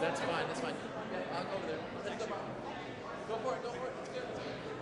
That's fine. That's fine. Yeah, I'll go over there. Go for it. Go for it. It's good. It's good.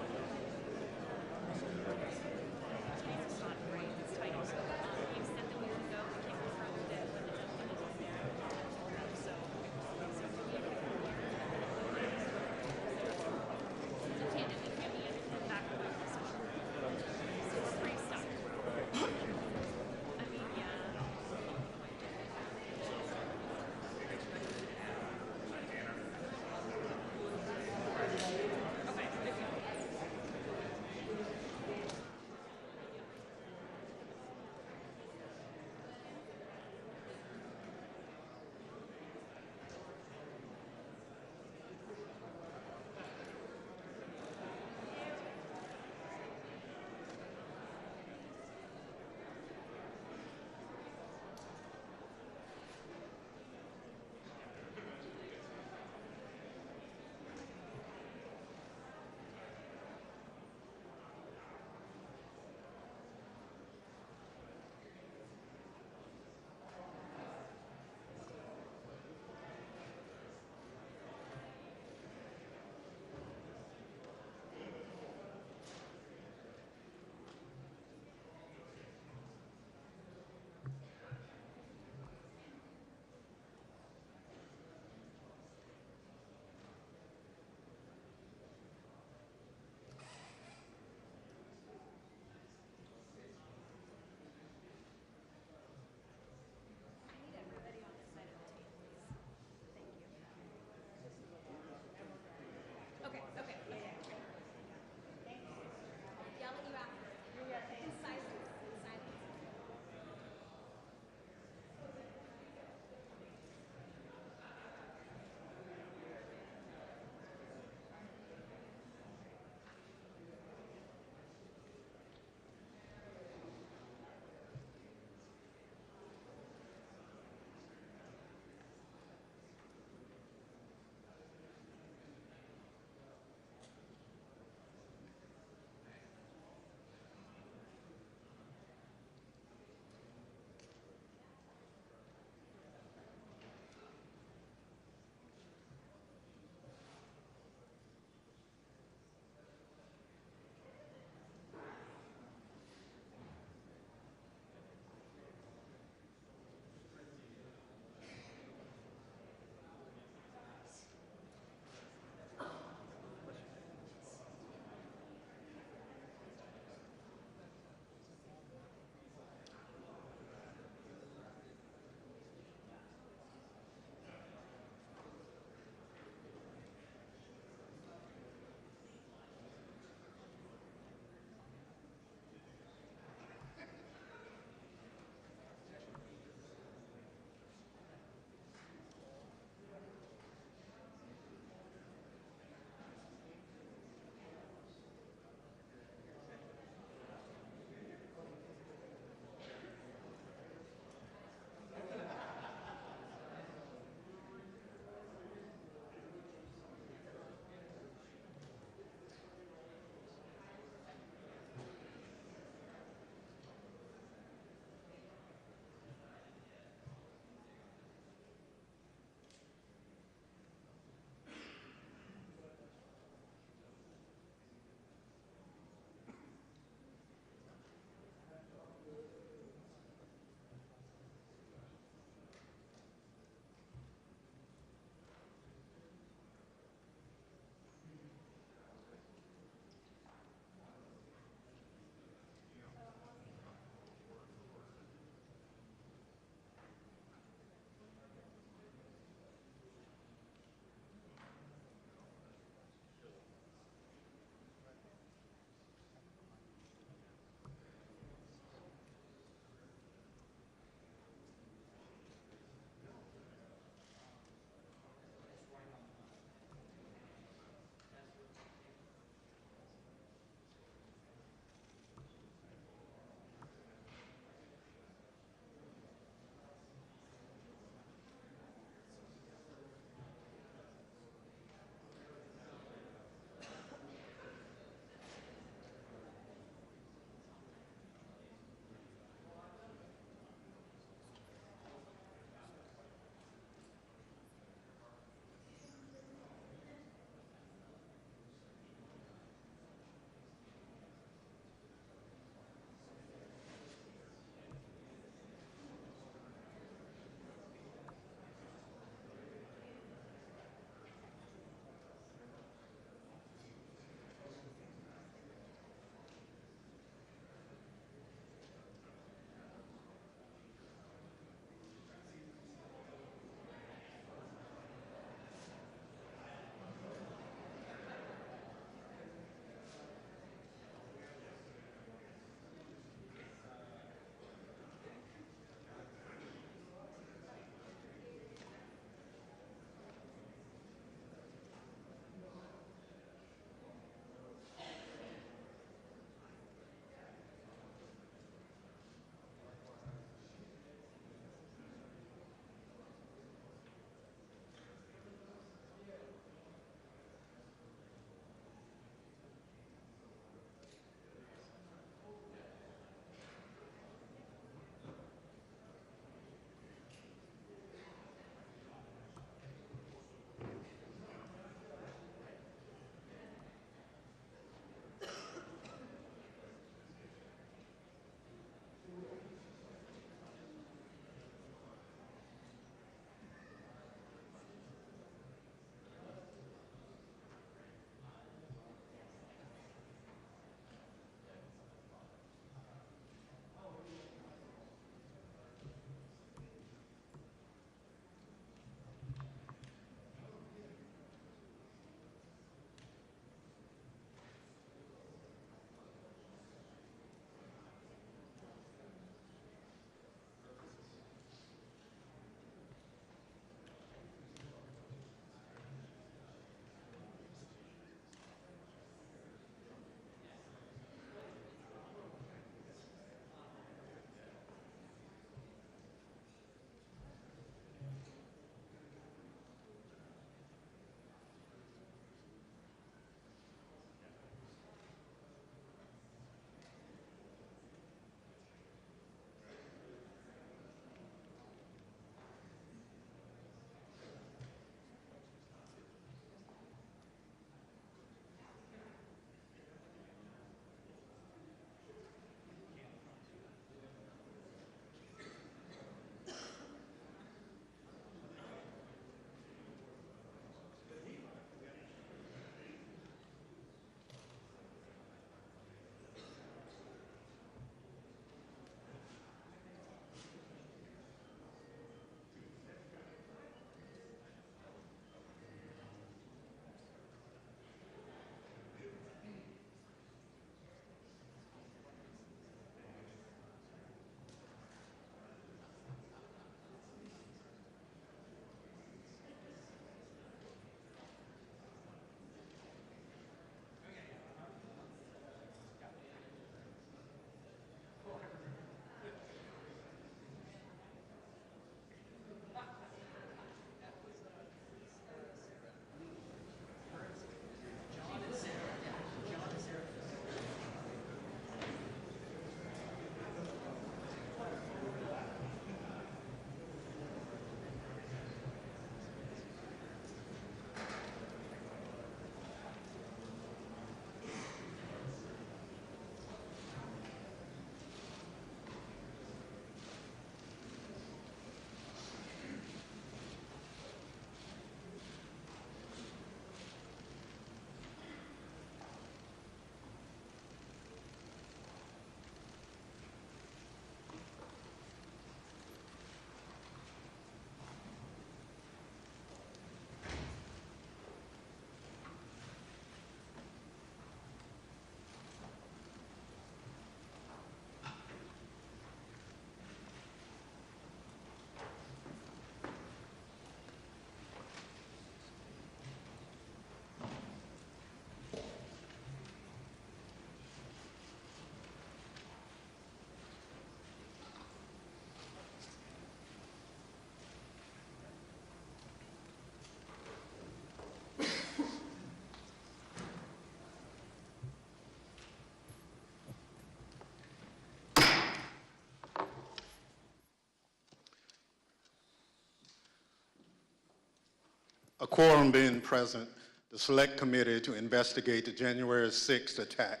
A quorum being present, the Select Committee to investigate the January 6th attack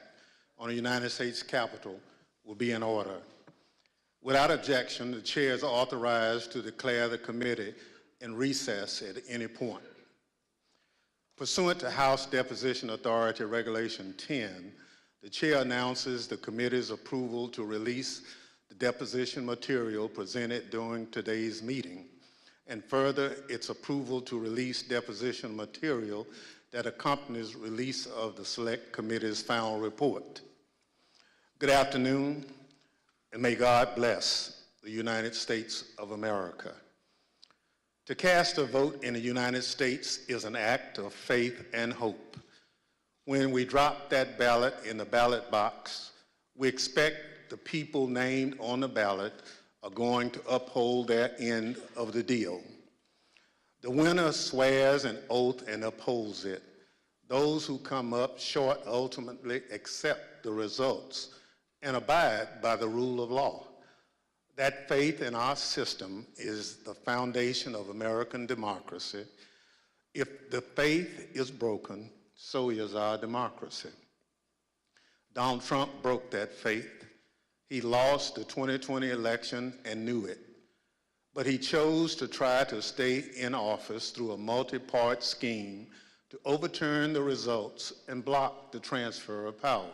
on the United States Capitol will be in order. Without objection, the chair is authorized to declare the committee in recess at any point. Pursuant to House Deposition Authority Regulation 10, the chair announces the committee's approval to release the deposition material presented during today's meeting, and further, its approval to release deposition material that accompanies release of the Select Committee's final report. Good afternoon, and may God bless the United States of America. To cast a vote in the United States is an act of faith and hope. When we drop that ballot in the ballot box, we expect the people named on the ballot are going to uphold their end of the deal. The winner swears an oath and upholds it. Those who come up short ultimately accept the results and abide by the rule of law. That faith in our system is the foundation of American democracy. If the faith is broken, so is our democracy. Donald Trump broke that faith. He lost the 2020 election and knew it. But he chose to try to stay in office through a multi-part scheme to overturn the results and block the transfer of power.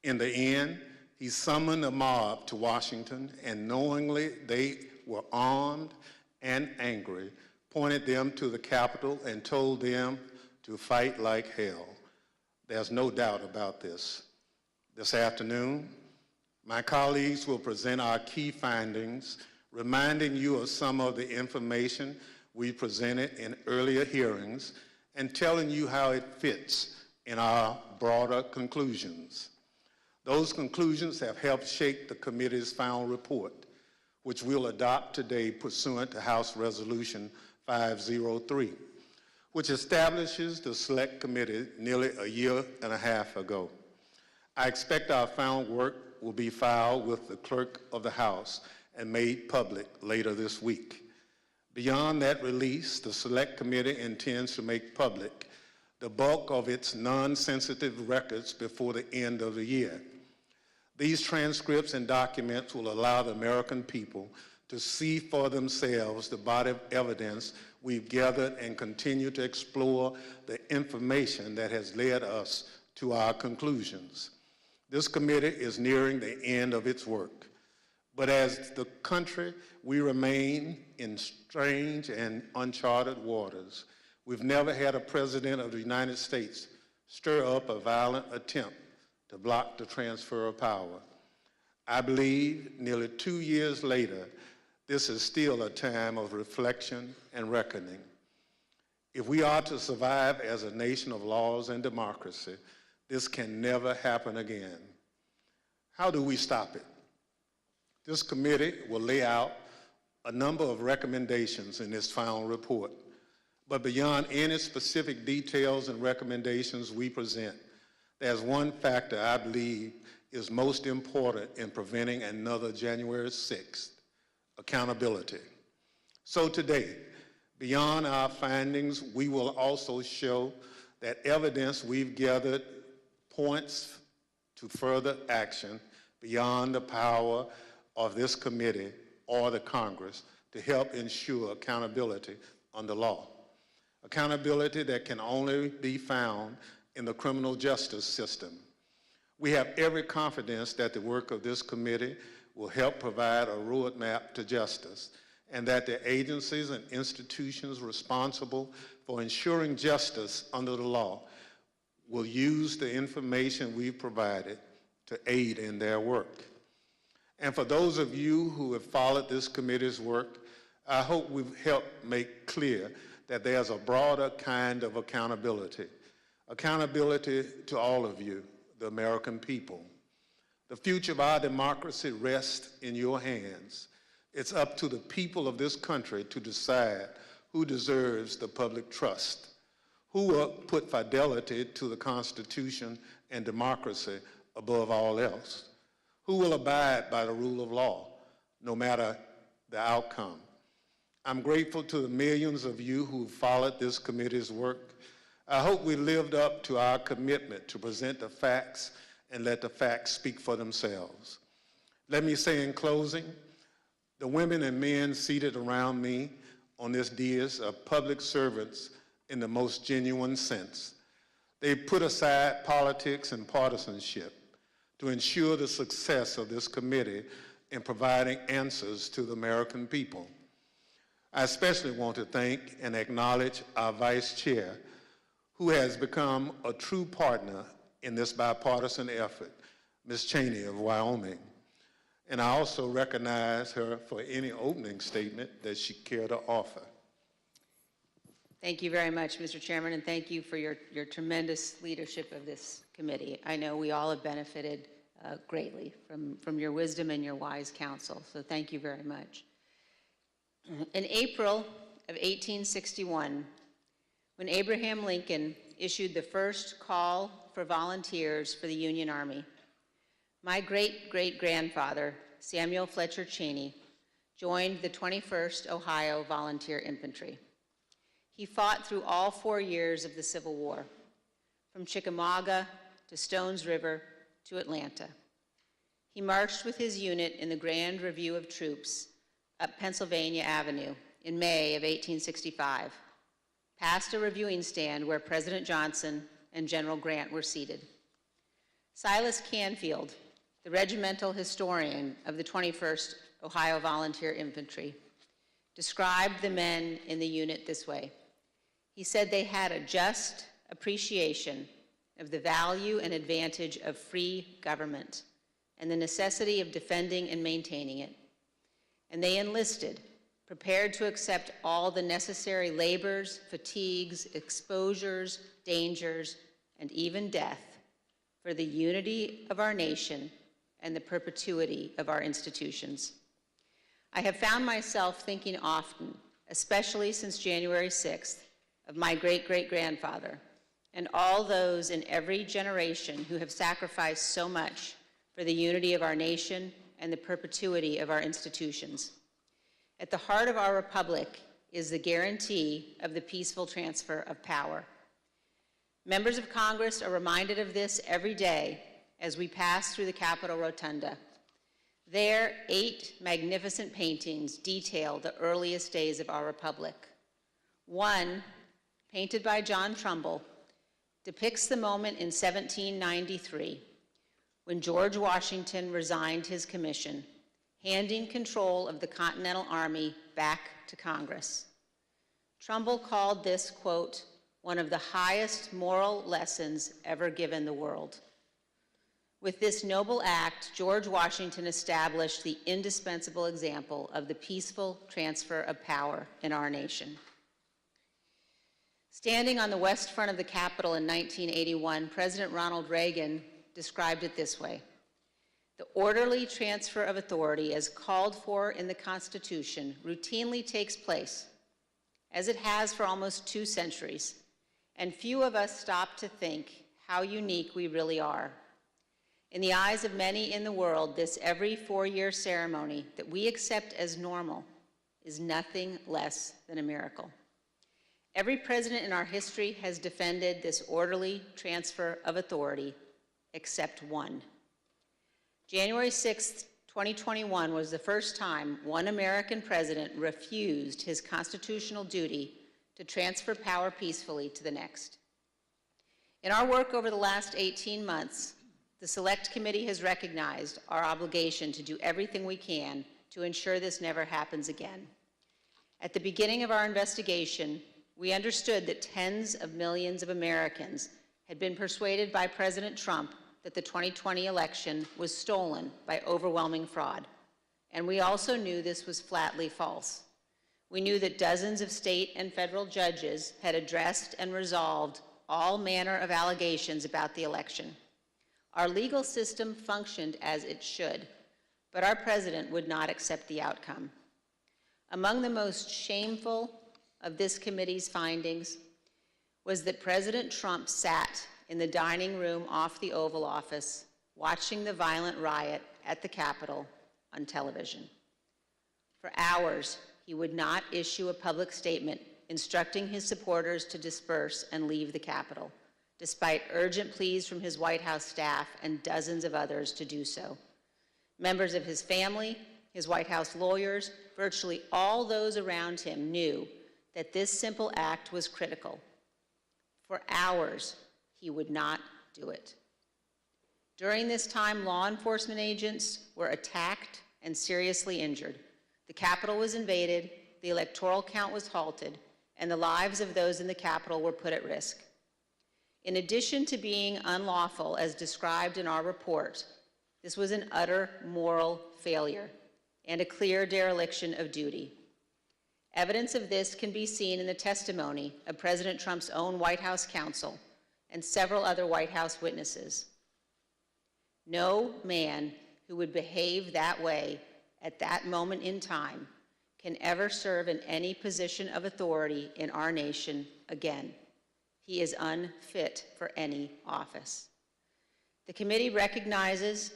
In the end, he summoned a mob to Washington, and knowingly they were armed and angry, pointed them to the Capitol and told them to fight like hell. There's no doubt about this. This afternoon, my colleagues will present our key findings, reminding you of some of the information we presented in earlier hearings and telling you how it fits in our broader conclusions. Those conclusions have helped shape the committee's final report, which we'll adopt today pursuant to House Resolution 503, which establishes the Select Committee nearly a year and a half ago. I expect our final work will be filed with the Clerk of the House and made public later this week. Beyond that release, the Select Committee intends to make public the bulk of its non-sensitive records before the end of the year. These transcripts and documents will allow the American people to see for themselves the body of evidence we've gathered and continue to explore the information that has led us to our conclusions. This committee is nearing the end of its work, but as the country, we remain in strange and uncharted waters. We've never had a president of the United States stir up a violent attempt to block the transfer of power. I believe nearly 2 years later, this is still a time of reflection and reckoning. If we are to survive as a nation of laws and democracy, this can never happen again. How do we stop it? This committee will lay out a number of recommendations in its final report, but beyond any specific details and recommendations we present, there's one factor I believe is most important in preventing another January 6th, accountability. So today, beyond our findings, we will also show that evidence we've gathered points to further action beyond the power of this committee or the Congress to help ensure accountability under law. Accountability that can only be found in the criminal justice system. We have every confidence that the work of this committee will help provide a roadmap to justice, and that the agencies and institutions responsible for ensuring justice under the law will use the information we've provided to aid in their work. And for those of you who have followed this committee's work, I hope we've helped make clear that there's a broader kind of accountability. Accountability to all of you, the American people. The future of our democracy rests in your hands. It's up to the people of this country to decide who deserves the public trust, who will put fidelity to the Constitution and democracy above all else, who will abide by the rule of law, no matter the outcome. I'm grateful to the millions of you who followed this committee's work. I hope we lived up to our commitment to present the facts and let the facts speak for themselves. Let me say in closing, the women and men seated around me on this dais are public servants in the most genuine sense. They put aside politics and partisanship to ensure the success of this committee in providing answers to the American people. I especially want to thank and acknowledge our Vice Chair, who has become a true partner in this bipartisan effort, Ms. Cheney of Wyoming. And I also recognize her for any opening statement that she cared to offer. Thank you very much, Mr. Chairman, and thank you for your tremendous leadership of this committee. I know we all have benefited greatly from your wisdom and your wise counsel, so thank you very much. In April of 1861, when Abraham Lincoln issued the first call for volunteers for the Union Army, my great-great-grandfather, Samuel Fletcher Cheney, joined the 21st Ohio Volunteer Infantry. He fought through all 4 years of the Civil War, from Chickamauga to Stones River to Atlanta. He marched with his unit in the Grand Review of Troops up Pennsylvania Avenue in May of 1865, past a reviewing stand where President Johnson and General Grant were seated. Silas Canfield, the regimental historian of the 21st Ohio Volunteer Infantry, described the men in the unit this way. He said they had a just appreciation of the value and advantage of free government and the necessity of defending and maintaining it. And they enlisted, prepared to accept all the necessary labors, fatigues, exposures, dangers, and even death for the unity of our nation and the perpetuity of our institutions. I have found myself thinking often, especially since January 6th, of my great-great-grandfather and all those in every generation who have sacrificed so much for the unity of our nation and the perpetuity of our institutions. At the heart of our republic is the guarantee of the peaceful transfer of power. Members of Congress are reminded of this every day as we pass through the Capitol Rotunda. There, 8 magnificent paintings detail the earliest days of our republic. One, painted by John Trumbull, depicts the moment in 1793 when George Washington resigned his commission, handing control of the Continental Army back to Congress. Trumbull called this, quote, one of the highest moral lessons ever given the world. With this noble act, George Washington established the indispensable example of the peaceful transfer of power in our nation. Standing on the west front of the Capitol in 1981, President Ronald Reagan described it this way: the orderly transfer of authority as called for in the Constitution routinely takes place, as it has for almost 2 centuries, and few of us stop to think how unique we really are. In the eyes of many in the world, this every 4-year ceremony that we accept as normal is nothing less than a miracle. Every president in our history has defended this orderly transfer of authority, except one. January 6th, 2021 was the first time one American president refused his constitutional duty to transfer power peacefully to the next. In our work over the last 18 months, the Select Committee has recognized our obligation to do everything we can to ensure this never happens again. At the beginning of our investigation, we understood that tens of millions of Americans had been persuaded by President Trump that the 2020 election was stolen by overwhelming fraud. And we also knew this was flatly false. We knew that dozens of state and federal judges had addressed and resolved all manner of allegations about the election. Our legal system functioned as it should, but our president would not accept the outcome. Among the most shameful of this committee's findings was that President Trump sat in the dining room off the Oval Office watching the violent riot at the Capitol on television. For hours, he would not issue a public statement instructing his supporters to disperse and leave the Capitol, despite urgent pleas from his White House staff and dozens of others to do so. Members of his family, his White House lawyers, virtually all those around him knew that this simple act was critical. For hours, he would not do it. During this time, law enforcement agents were attacked and seriously injured. The Capitol was invaded, the electoral count was halted, and the lives of those in the Capitol were put at risk. In addition to being unlawful, as described in our report, this was an utter moral failure and a clear dereliction of duty. Evidence of this can be seen in the testimony of President Trump's own White House counsel and several other White House witnesses. No man who would behave that way at that moment in time can ever serve in any position of authority in our nation again. He is unfit for any office. The committee recognizes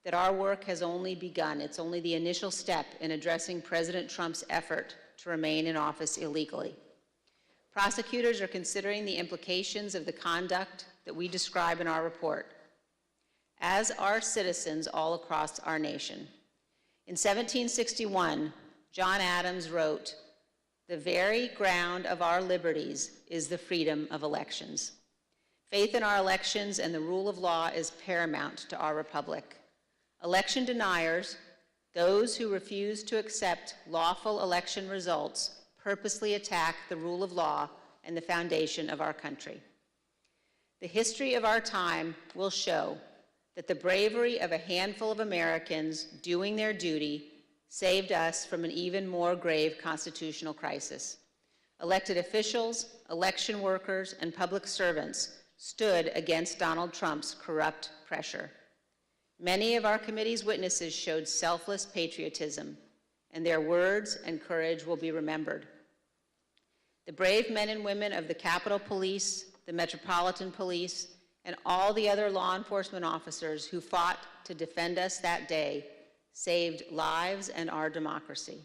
that our work has only begun. It's only the initial step in addressing President Trump's effort to remain in office illegally. Prosecutors are considering the implications of the conduct that we describe in our report, as are citizens all across our nation. In 1761, John Adams wrote, "The very ground of our liberties is the freedom of elections." Faith in our elections and the rule of law is paramount to our republic. Election deniers, those who refuse to accept lawful election results, purposely attack the rule of law and the foundation of our country. The history of our time will show that the bravery of a handful of Americans doing their duty saved us from an even more grave constitutional crisis. Elected officials, election workers, and public servants stood against Donald Trump's corrupt pressure. Many of our committee's witnesses showed selfless patriotism, and their words and courage will be remembered. The brave men and women of the Capitol Police, the Metropolitan Police, and all the other law enforcement officers who fought to defend us that day saved lives and our democracy.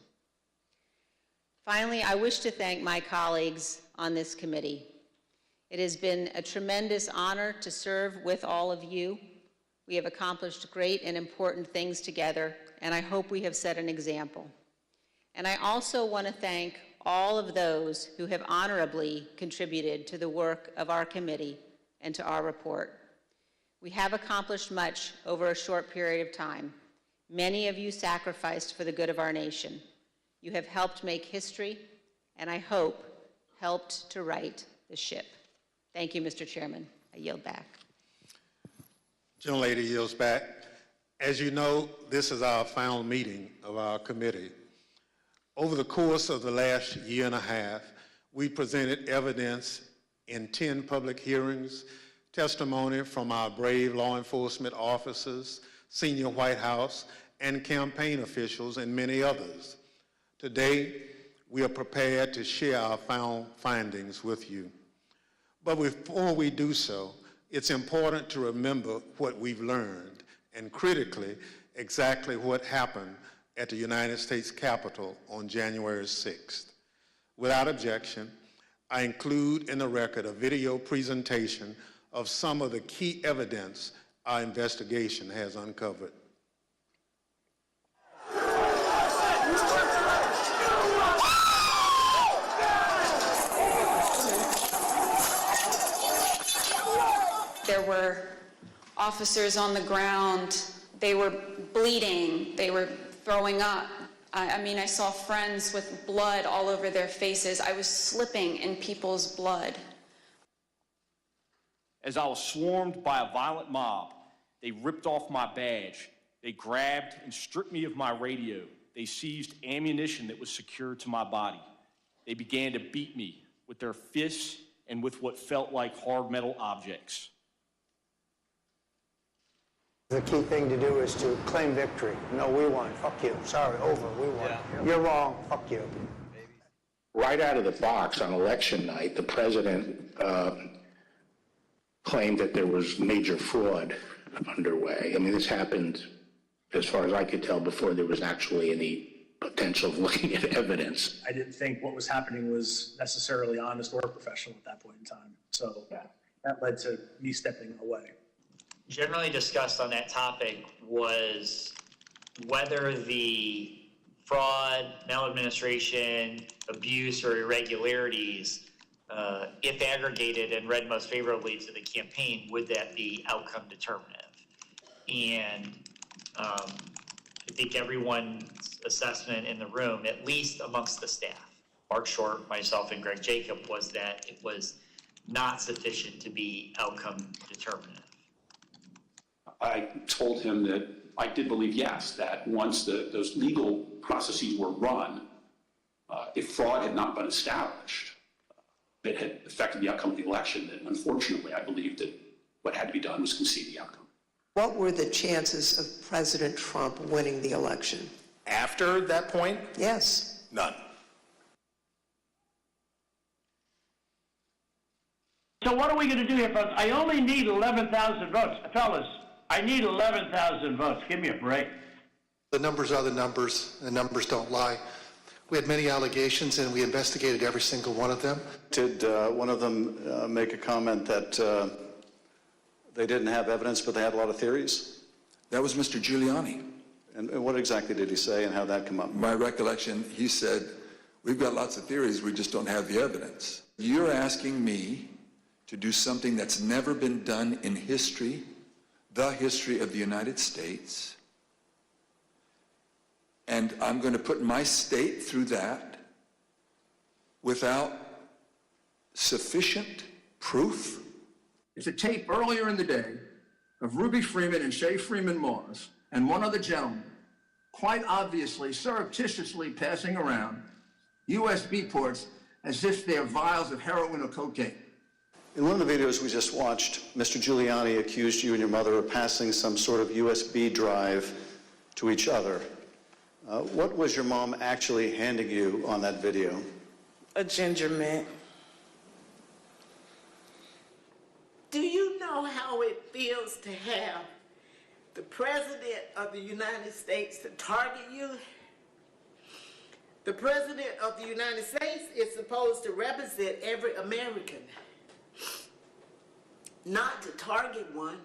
Finally, I wish to thank my colleagues on this committee. It has been a tremendous honor to serve with all of you. We have accomplished great and important things together, and I hope we have set an example. And I also want to thank all of those who have honorably contributed to the work of our committee and to our report. We have accomplished much over a short period of time. Many of you sacrificed for the good of our nation. You have helped make history, and I hope helped to right the ship. Thank you, Mr. Chairman. I yield back. Gentlelady yields back. As you know, this is our final meeting of our committee. Over the course of the last year and a half, we presented evidence in 10 public hearings, testimony from our brave law enforcement officers, senior White House and campaign officials, and many others. Today, we are prepared to share our final findings with you. But before we do so, it's important to remember what we've learned, and critically, exactly what happened at the United States Capitol on January 6th. Without objection, I include in the record a video presentation of some of the key evidence our investigation has uncovered. There were officers on the ground. They were bleeding. They were throwing up. I mean, I saw friends with blood all over their faces. I was slipping in people's blood. As I was swarmed by a violent mob, they ripped off my badge. They grabbed and stripped me of my radio. They seized ammunition that was secured to my body. They began to beat me with their fists and with what felt like hard metal objects. The key thing to do is to claim victory. No, we won. Fuck you. Sorry, over. We won. Yeah. You're wrong. Fuck you. Right out of the box on election night, the president claimed that there was major fraud underway. I mean, this happened, as far as I could tell, before there was actually any potential of looking at evidence. I didn't think what was happening was necessarily honest or professional at that point in time. So that led to me stepping away. Generally discussed on that topic was whether the fraud, maladministration, abuse, or irregularities, if aggregated and read most favorably to the campaign, would that be outcome determinative? And I think everyone's assessment in the room, at least amongst the staff, Mark Short, myself, and Greg Jacob, was that it was not sufficient to be outcome determinative. I told him that I did believe, yes, that once those legal processes were run, if fraud had not been established, that had affected the outcome of the election, then unfortunately I believed that what had to be done was concede the outcome. What were the chances of President Trump winning the election? After that point? Yes. None. So what are we going to do here, folks? I only need 11,000 votes. Fellas, I need 11,000 votes. Give me a break. The numbers are the numbers. The numbers don't lie. We had many allegations, and we investigated every single one of them. Did one of them make a comment that they didn't have evidence, but they had a lot of theories? That was Mr. Giuliani. And what exactly did he say, and how that come up? My recollection, he said, we've got lots of theories, we just don't have the evidence. You're asking me to do something that's never been done in history, the history of the United States, and I'm going to put my state through that without sufficient proof? It's a tape earlier in the day of Ruby Freeman and Shay Freeman Moss and one other gentleman quite obviously, surreptitiously passing around USB ports as if they're vials of heroin or cocaine. In one of the videos we just watched, Mr. Giuliani accused you and your mother of passing some sort of USB drive to each other. What was your mom actually handing you on that video? A ginger mint. Do you know how it feels to have the President of the United States to target you? The President of the United States is supposed to represent every American, not to target one.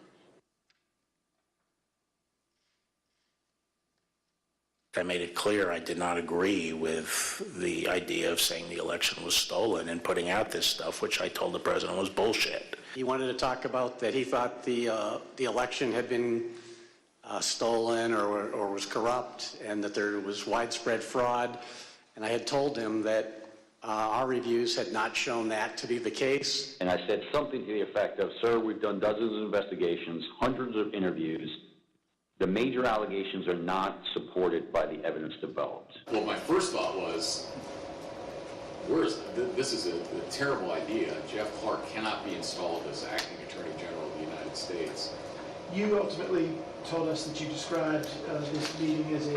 I made it clear I did not agree with the idea of saying the election was stolen and putting out this stuff, which I told the president was bullshit. He wanted to talk about that he thought the election had been stolen or was corrupt, and that there was widespread fraud. And I had told him that our reviews had not shown that to be the case. And I said something to the effect of, sir, we've done dozens of investigations, hundreds of interviews. The major allegations are not supported by the evidence developed. Well, my first thought was, this is a terrible idea. Jeff Clark cannot be installed as acting Attorney General of the United States. You ultimately told us that you described this meeting as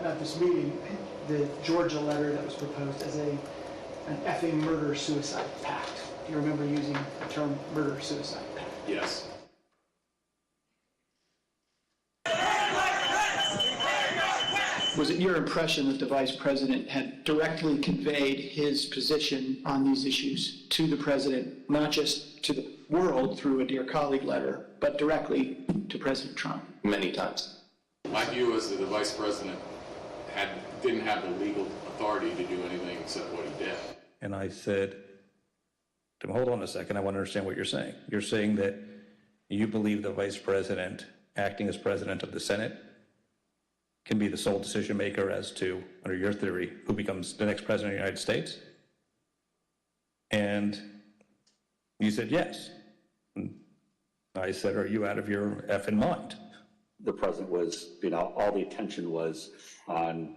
not this meeting, the Georgia letter that was proposed as an effing murder-suicide pact. Do you remember using the term murder-suicide pact? Yes. Was it your impression that the Vice President had directly conveyed his position on these issues to the President, not just to the world through a Dear Colleague letter, but directly to President Trump? Many times. My view is that the Vice President didn't have the legal authority to do anything except what he did. And I said, hold on a second, I want to understand what you're saying. You're saying that you believe the Vice President, acting as President of the Senate, can be the sole decision maker as to, under your theory, who becomes the next President of the United States? And you said yes. And I said, are you out of your effing mind? The president was, all the attention was on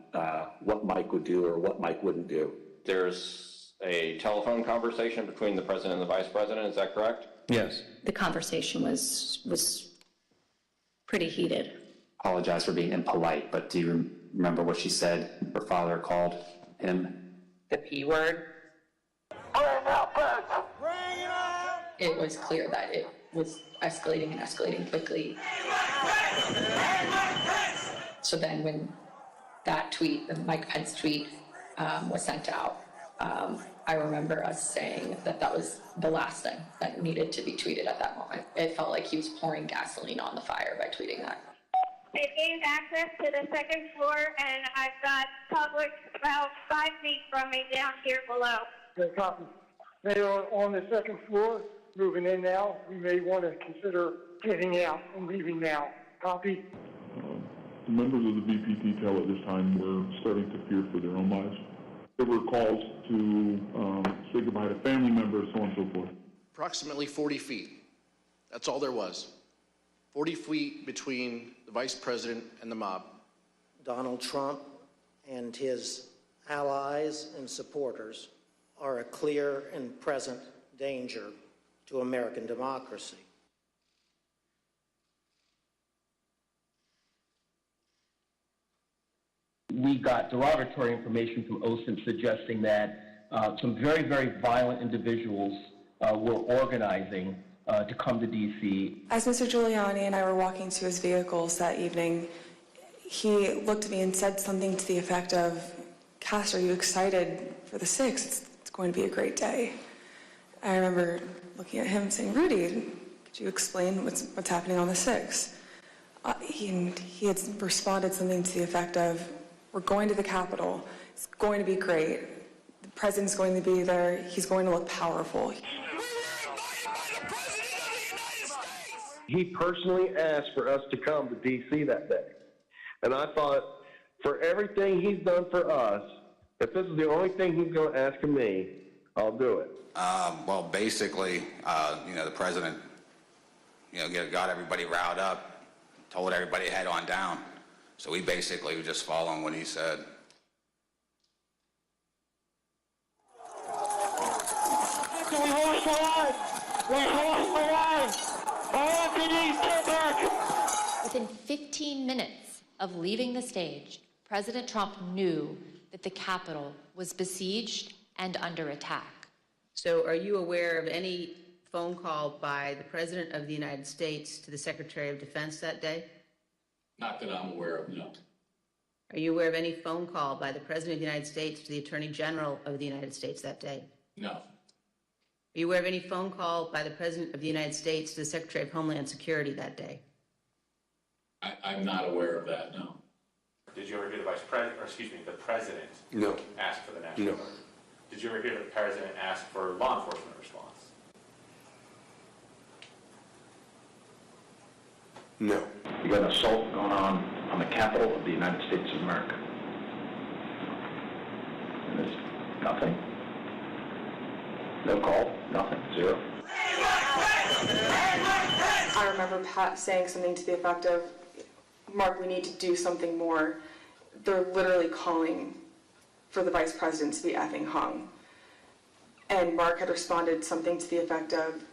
what Mike would do or what Mike wouldn't do. There's a telephone conversation between the president and the vice president, is that correct? Yes. The conversation was pretty heated. Apologize for being impolite, but do you remember what she said her father called him? The P word. It was clear that it was escalating and escalating quickly. So then when that tweet, the Mike Pence tweet, was sent out, I remember us saying that that was the last thing that needed to be tweeted at that moment. It felt like he was pouring gasoline on the fire by tweeting that. It gained access to the second floor, and I've got public about 5 feet from me down here below. Okay, copy. They are on the second floor, moving in now. We may want to consider getting out and leaving now. Copy. The members of the VPT at this time were starting to fear for their own lives. There were calls to say goodbye to family members, so on and so forth. Approximately 40 feet. That's all there was. 40 feet between the vice president and the mob. Donald Trump and his allies and supporters are a clear and present danger to American democracy. We got derogatory information from OSINT suggesting that some very, very violent individuals were organizing to come to D.C. As Mr. Giuliani and I were walking to his vehicles that evening, he looked at me and said something to the effect of, "Cass, are you excited for the 6th? It's going to be a great day." I remember looking at him saying, "Rudy, could you explain what's happening on the 6th?" He had responded something to the effect of, "We're going to the Capitol. It's going to be great. The president's going to be there. He's going to look powerful." He personally asked for us to come to D.C. that day. And I thought, for everything he's done for us, if this is the only thing he's going to ask of me, I'll do it. Well, basically, the president, got everybody riled up, told everybody to head on down. So we basically were just following what he said. We lost the line! We lost the line! Within 15 minutes of leaving the stage, President Trump knew that the Capitol was besieged and under attack. So are you aware of any phone call by the President of the United States to the Secretary of Defense that day? Not that I'm aware of, no. Are you aware of any phone call by the President of the United States to the Attorney General of the United States that day? No. Are you aware of any phone call by the President of the United States to the Secretary of Homeland Security that day? I'm not aware of that, no. Did you ever hear the president No. ask for the national guard? Did you ever hear the president ask for law enforcement response? No. You got an assault going on the Capitol of the United States of America. And there's nothing. No call, nothing, zero. I remember Pat saying something to the effect of, "Mark, we need to do something more. They're literally calling for the vice president to be effing hung." And Mark had responded something to the effect of,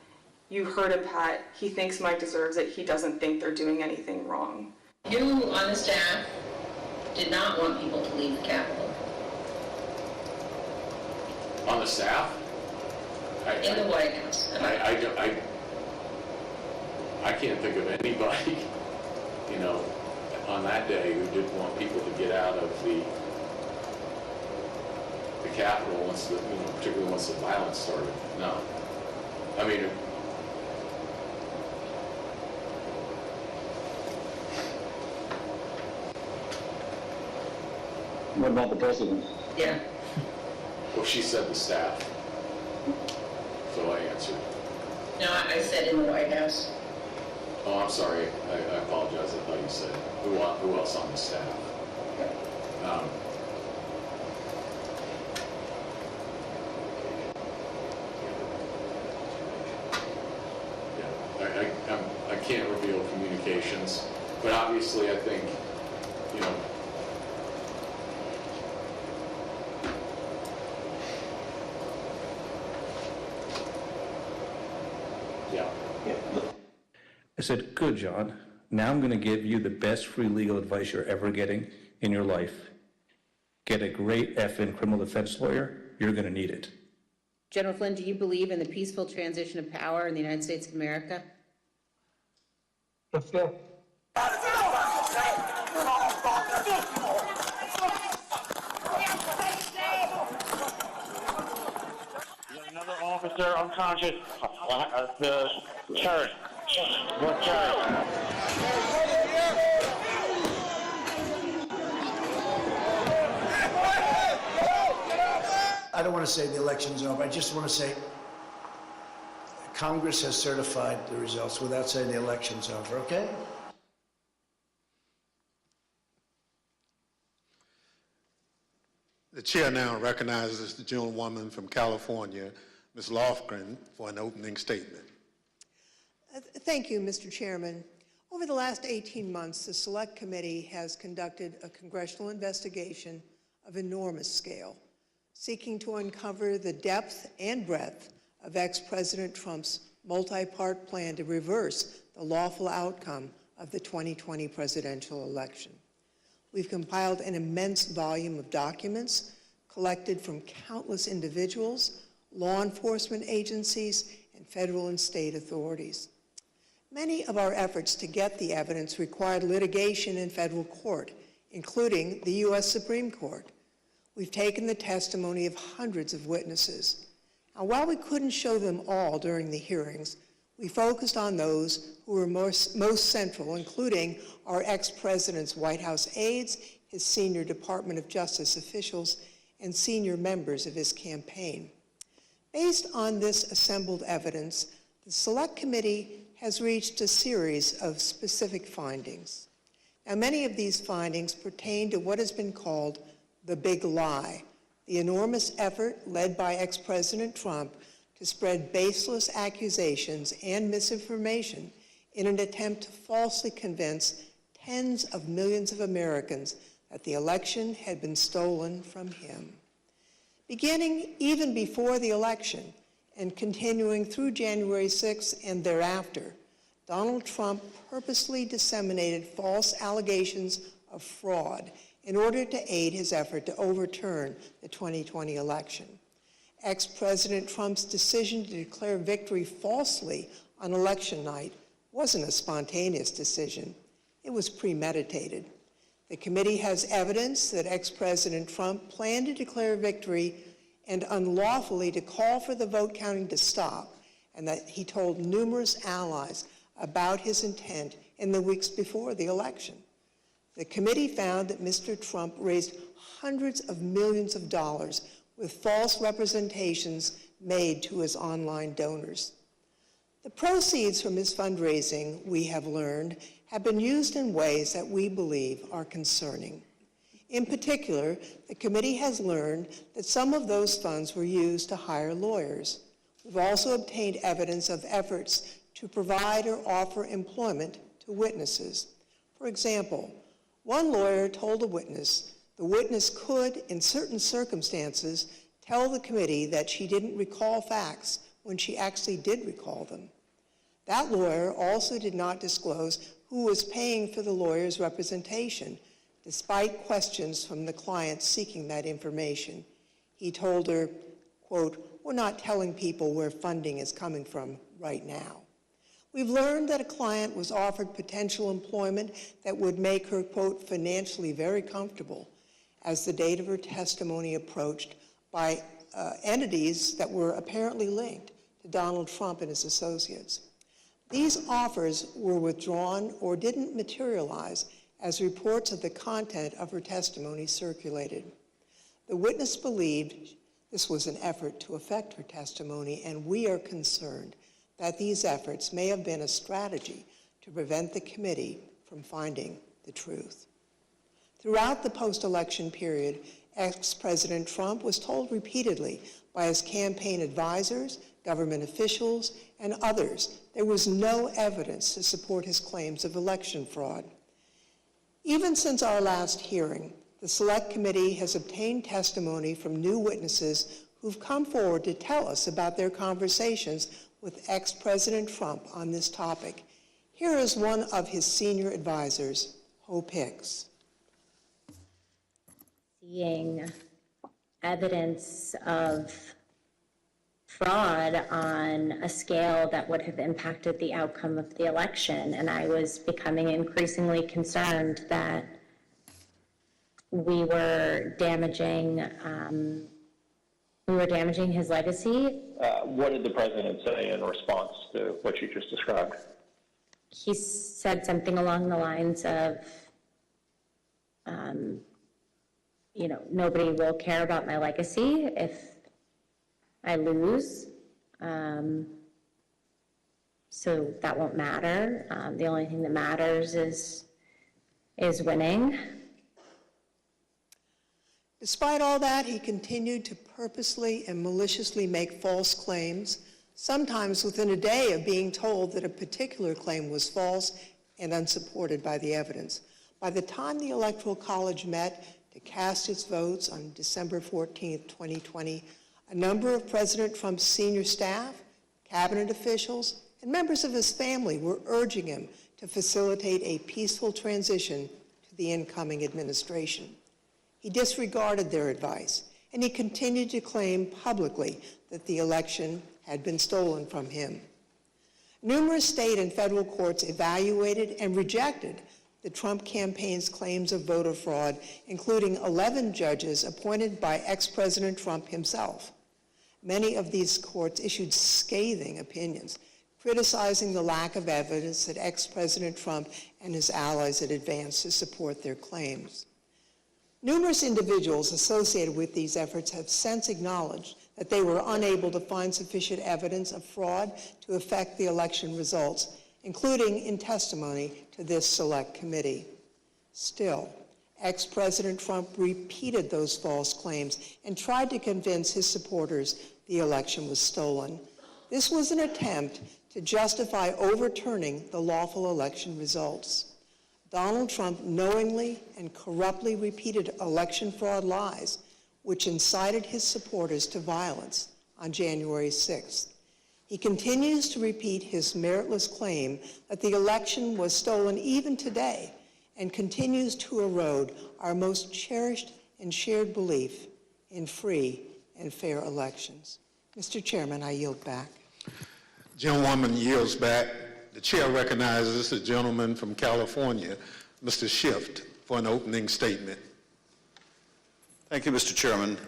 "You heard him, Pat. He thinks Mike deserves it. He doesn't think they're doing anything wrong." You on the staff did not want people to leave the Capitol. On the staff? In the White House. I can't think of anybody, on that day who didn't want people to get out of the Capitol once particularly once the violence started. No. I mean, What about the president? Yeah. well, she said the staff. So I answered. No, I said in the White House. Oh, I'm sorry. I apologize. I thought you said who else on the staff. I can't reveal communications, but obviously I think, I said, "Good, John. Now I'm going to give you the best free legal advice you're ever getting in your life. Get a great effing criminal defense lawyer. You're going to need it." General Flynn, do you believe in the peaceful transition of power in the United States of America? Let's go. officer unconscious. The turret. What turret? I don't want to say the election's over. I just want to say Congress has certified the results without saying the election's over, okay? The chair now recognizes the gentlewoman from California, Ms. Lofgren, for an opening statement. Thank you, Mr. Chairman. Over the last 18 months, the Select Committee has conducted a congressional investigation of enormous scale, seeking to uncover the depth and breadth of ex-President Trump's multi-part plan to reverse the lawful outcome of the 2020 presidential election. We've compiled an immense volume of documents collected from countless individuals, law enforcement agencies, and federal and state authorities. Many of our efforts to get the evidence required litigation in federal court, including the U.S. Supreme Court. We've taken the testimony of hundreds of witnesses. And while we couldn't show them all during the hearings, we focused on those who were most central, including our ex-president's White House aides, his senior Department of Justice officials, and senior members of his campaign. Based on this assembled evidence, the Select Committee has reached a series of specific findings. Now, many of these findings pertain to what has been called the big lie, the enormous effort led by ex-President Trump to spread baseless accusations and misinformation in an attempt to falsely convince tens of millions of Americans that the election had been stolen from him. Beginning even before the election and continuing through January 6th and thereafter, Donald Trump purposely disseminated false allegations of fraud in order to aid his effort to overturn the 2020 election. Ex-President Trump's decision to declare victory falsely on election night wasn't a spontaneous decision. It was premeditated. The committee has evidence that ex-President Trump planned to declare victory and unlawfully to call for the vote counting to stop, and that he told numerous allies about his intent in the weeks before the election. The committee found that Mr. Trump raised hundreds of millions of dollars with false representations made to his online donors. The proceeds from his fundraising, we have learned, have been used in ways that we believe are concerning. In particular, the committee has learned that some of those funds were used to hire lawyers. We've also obtained evidence of efforts to provide or offer employment to witnesses. For example, one lawyer told a witness the witness could, in certain circumstances, tell the committee that she didn't recall facts when she actually did recall them. That lawyer also did not disclose who was paying for the lawyer's representation, despite questions from the client seeking that information. He told her, quote, "We're not telling people where funding is coming from right now." We've learned that a client was offered potential employment that would make her, quote, "financially very comfortable," as the date of her testimony approached, by entities that were apparently linked to Donald Trump and his associates. These offers were withdrawn or didn't materialize as reports of the content of her testimony circulated. The witness believed this was an effort to affect her testimony, and we are concerned that these efforts may have been a strategy to prevent the committee from finding the truth. Throughout the post-election period, ex-President Trump was told repeatedly by his campaign advisors, government officials, and others there was no evidence to support his claims of election fraud. Even since our last hearing, the Select Committee has obtained testimony from new witnesses who've come forward to tell us about their conversations with ex-President Trump on this topic. Here is one of his senior advisors, Hope Hicks. Seeing evidence of fraud on a scale that would have impacted the outcome of the election, and I was becoming increasingly concerned that we were damaging we were damaging his legacy. What did the president say in response to what you just described? He said something along the lines of, nobody will care about my legacy if I lose. So that won't matter. The only thing that matters is winning. Despite all that, he continued to purposely and maliciously make false claims, sometimes within a day of being told that a particular claim was false and unsupported by the evidence. By the time the Electoral College met to cast its votes on December 14th, 2020, a number of President Trump's senior staff, cabinet officials, and members of his family were urging him to facilitate a peaceful transition to the incoming administration. He disregarded their advice, and he continued to claim publicly that the election had been stolen from him. Numerous state and federal courts evaluated and rejected the Trump campaign's claims of voter fraud, including 11 judges appointed by ex-President Trump himself. Many of these courts issued scathing opinions, criticizing the lack of evidence that ex-President Trump and his allies had advanced to support their claims. Numerous individuals associated with these efforts have since acknowledged that they were unable to find sufficient evidence of fraud to affect the election results, including in testimony to this select committee. Still, ex-President Trump repeated those false claims and tried to convince his supporters the election was stolen. This was an attempt to justify overturning the lawful election results. Donald Trump knowingly and corruptly repeated election fraud lies, which incited his supporters to violence on January 6th. He continues to repeat his meritless claim that the election was stolen even today and continues to erode our most cherished and shared belief in free and fair elections. Mr. Chairman, I yield back. Gentlewoman yields back. The chair recognizes the gentleman from California, Mr. Schiff, for an opening statement. Thank you, Mr. Chairman.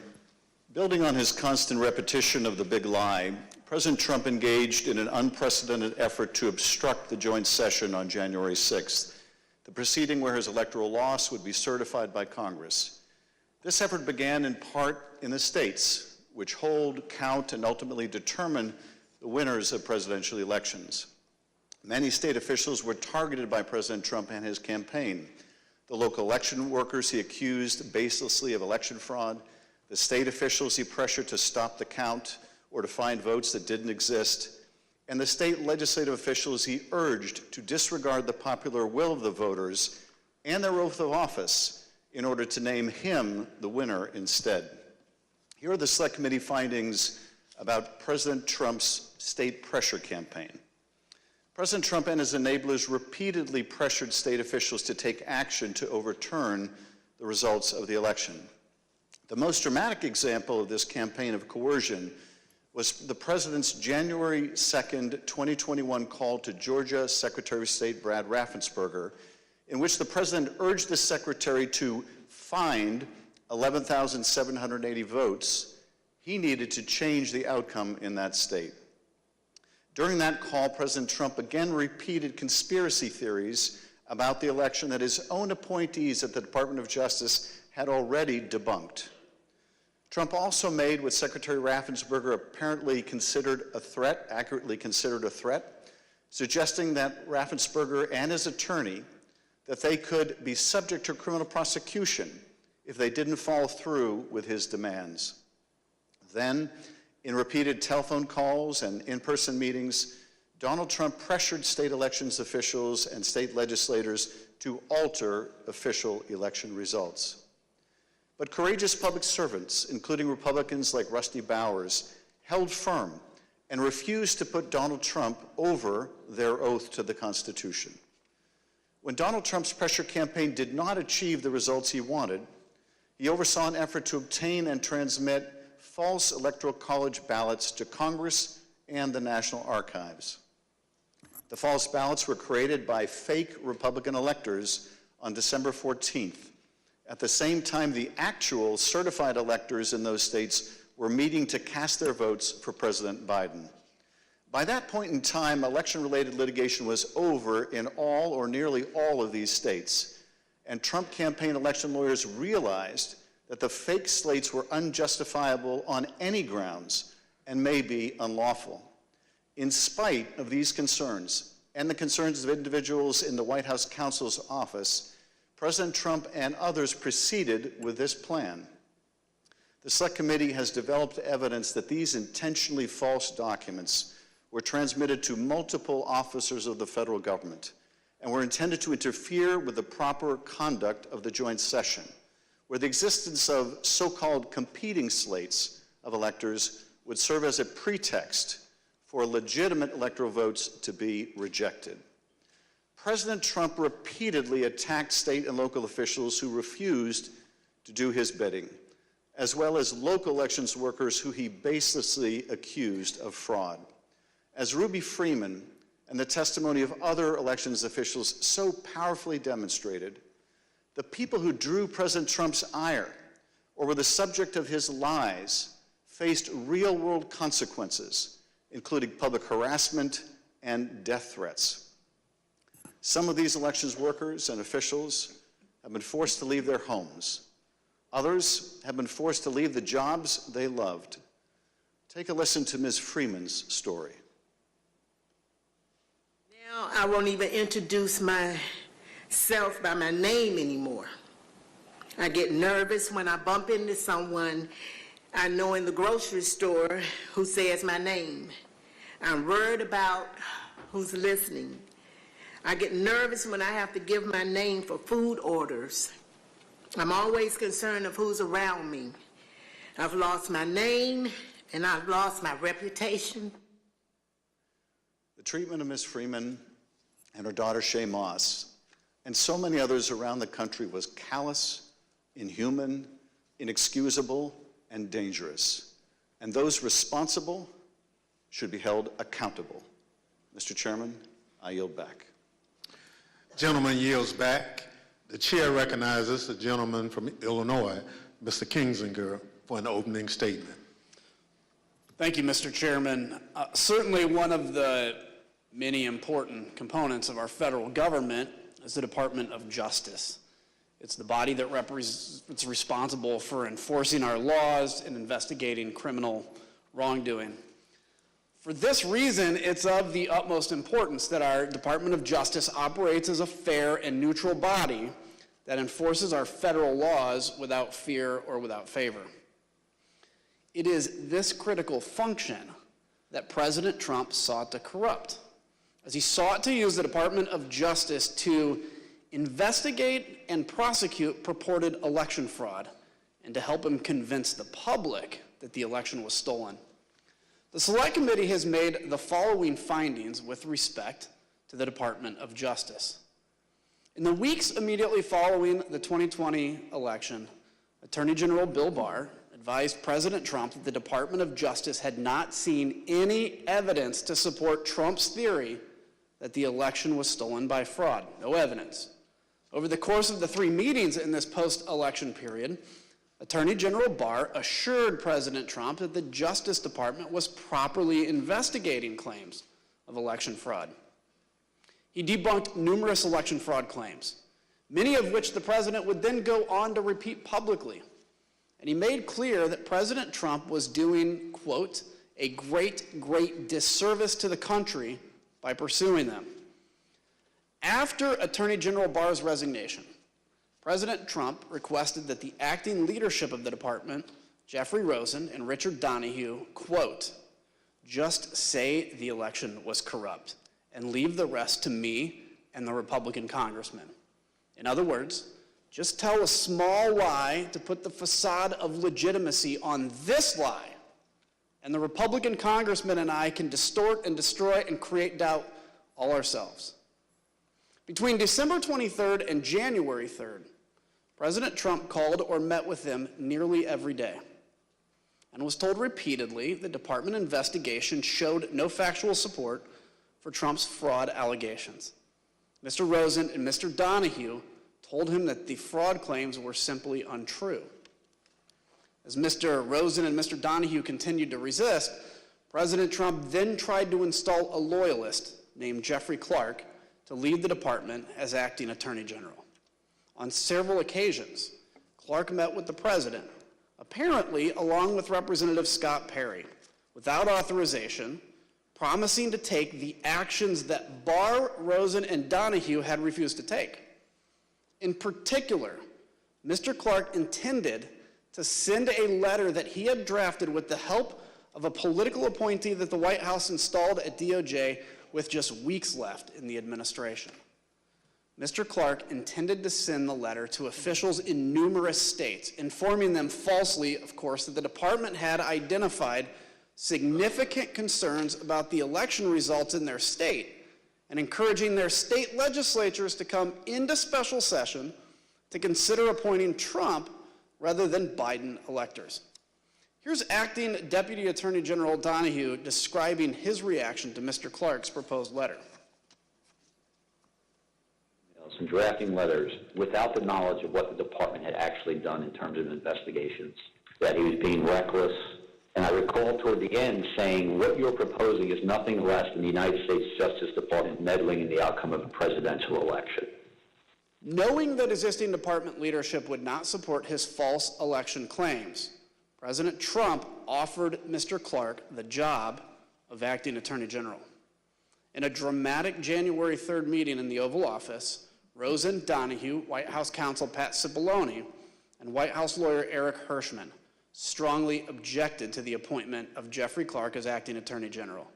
Building on his constant repetition of the big lie, President Trump engaged in an unprecedented effort to obstruct the joint session on January 6th, the proceeding where his electoral loss would be certified by Congress. This effort began in part in the states, which hold, count, and ultimately determine the winners of presidential elections. Many state officials were targeted by President Trump and his campaign. The local election workers he accused baselessly of election fraud, the state officials he pressured to stop the count or to find votes that didn't exist, and the state legislative officials he urged to disregard the popular will of the voters and their oath of office in order to name him the winner instead. Here are the Select Committee findings about President Trump's state pressure campaign. President Trump and his enablers repeatedly pressured state officials to take action to overturn the results of the election. The most dramatic example of this campaign of coercion was the president's January 2nd, 2021 call to Georgia Secretary of State Brad Raffensperger, in which the president urged the secretary to find 11,780 votes he needed to change the outcome in that state. During that call, President Trump again repeated conspiracy theories about the election that his own appointees at the Department of Justice had already debunked. Trump also made what Secretary Raffensperger apparently considered a threat, accurately considered a threat, suggesting that Raffensperger and his attorney, that they could be subject to criminal prosecution if they didn't follow through with his demands. Then, in repeated telephone calls and in-person meetings, Donald Trump pressured state elections officials and state legislators to alter official election results. But courageous public servants, including Republicans like Rusty Bowers, held firm and refused to put Donald Trump over their oath to the Constitution. When Donald Trump's pressure campaign did not achieve the results he wanted, he oversaw an effort to obtain and transmit false electoral college ballots to Congress and the National Archives. The false ballots were created by fake Republican electors on December 14th. At the same time, the actual certified electors in those states were meeting to cast their votes for President Biden. By that point in time, election-related litigation was over in all or nearly all of these states, and Trump campaign election lawyers realized that the fake slates were unjustifiable on any grounds and may be unlawful. In spite of these concerns and the concerns of individuals in the White House counsel's office, President Trump and others proceeded with this plan. The Select Committee has developed evidence that these intentionally false documents were transmitted to multiple officers of the federal government and were intended to interfere with the proper conduct of the joint session, where the existence of so-called competing slates of electors would serve as a pretext for legitimate electoral votes to be rejected. President Trump repeatedly attacked state and local officials who refused to do his bidding, as well as local elections workers who he baselessly accused of fraud. As Ruby Freeman and the testimony of other elections officials so powerfully demonstrated, the people who drew President Trump's ire or were the subject of his lies faced real-world consequences, including public harassment and death threats. Some of these elections workers and officials have been forced to leave their homes. Others have been forced to leave the jobs they loved. Take a listen to Ms. Freeman's story. Now I won't even introduce myself by my name anymore. I get nervous when I bump into someone I know in the grocery store who says my name. I'm worried about who's listening. I get nervous when I have to give my name for food orders. I'm always concerned of who's around me. I've lost my name and I've lost my reputation. The treatment of Ms. Freeman and her daughter Shay Moss and so many others around the country was callous, inhuman, inexcusable, and dangerous. And those responsible should be held accountable. Mr. Chairman, I yield back. Gentleman yields back. The chair recognizes the gentleman from Illinois, Mr. Kinzinger, for an opening statement. Thank you, Mr. Chairman. Certainly one of the many important components of our federal government is the Department of Justice. It's the body that it's responsible for enforcing our laws and investigating criminal wrongdoing. For this reason, it's of the utmost importance that our Department of Justice operates as a fair and neutral body that enforces our federal laws without fear or without favor. It is this critical function that President Trump sought to corrupt, as he sought to use the Department of Justice to investigate and prosecute purported election fraud and to help him convince the public that the election was stolen. The Select Committee has made the following findings with respect to the Department of Justice. In the weeks immediately following the 2020 election, Attorney General Bill Barr advised President Trump that the Department of Justice had not seen any evidence to support Trump's theory that the election was stolen by fraud. No evidence. Over the course of the 3 meetings in this post-election period, Attorney General Barr assured President Trump that the Justice Department was properly investigating claims of election fraud. He debunked numerous election fraud claims, many of which the president would then go on to repeat publicly. And he made clear that President Trump was doing, quote, a great disservice to the country by pursuing them. After Attorney General Barr's resignation, President Trump requested that the acting leadership of the department, Jeffrey Rosen and Richard Donahue, quote, just say the election was corrupt and leave the rest to me and the Republican congressmen. In other words, just tell a small lie to put the facade of legitimacy on this lie, and the Republican congressmen and I can distort and destroy and create doubt all ourselves. Between December 23rd and January 3rd, President Trump called or met with them nearly every day and was told repeatedly the department investigation showed no factual support for Trump's fraud allegations. Mr. Rosen and Mr. Donahue told him that the fraud claims were simply untrue. As Mr. Rosen and Mr. Donahue continued to resist, President Trump then tried to install a loyalist named Jeffrey Clark to lead the department as acting Attorney General. On several occasions, Clark met with the president, apparently along with Representative Scott Perry, without authorization, promising to take the actions that Barr, Rosen, and Donahue had refused to take. In particular, Mr. Clark intended to send a letter that he had drafted with the help of a political appointee that the White House installed at DOJ with just weeks left in the administration. Mr. Clark intended to send the letter to officials in numerous states, informing them falsely, of course, that the department had identified significant concerns about the election results in their state and encouraging their state legislatures to come into special session to consider appointing Trump rather than Biden electors. Here's Acting Deputy Attorney General Donahue describing his reaction to Mr. Clark's proposed letter. Some drafting letters without the knowledge of what the department had actually done in terms of investigations, that he was being reckless. And I recall toward the end saying, what you're proposing is nothing less than the United States Justice Department meddling in the outcome of a presidential election. Knowing that existing department leadership would not support his false election claims, President Trump offered Mr. Clark the job of acting Attorney General. In a dramatic January 3rd meeting in the Oval Office, Rosen, Donahue, White House counsel Pat Cipollone, and White House lawyer Eric Hirschman strongly objected to the appointment of Jeffrey Clark as acting Attorney General.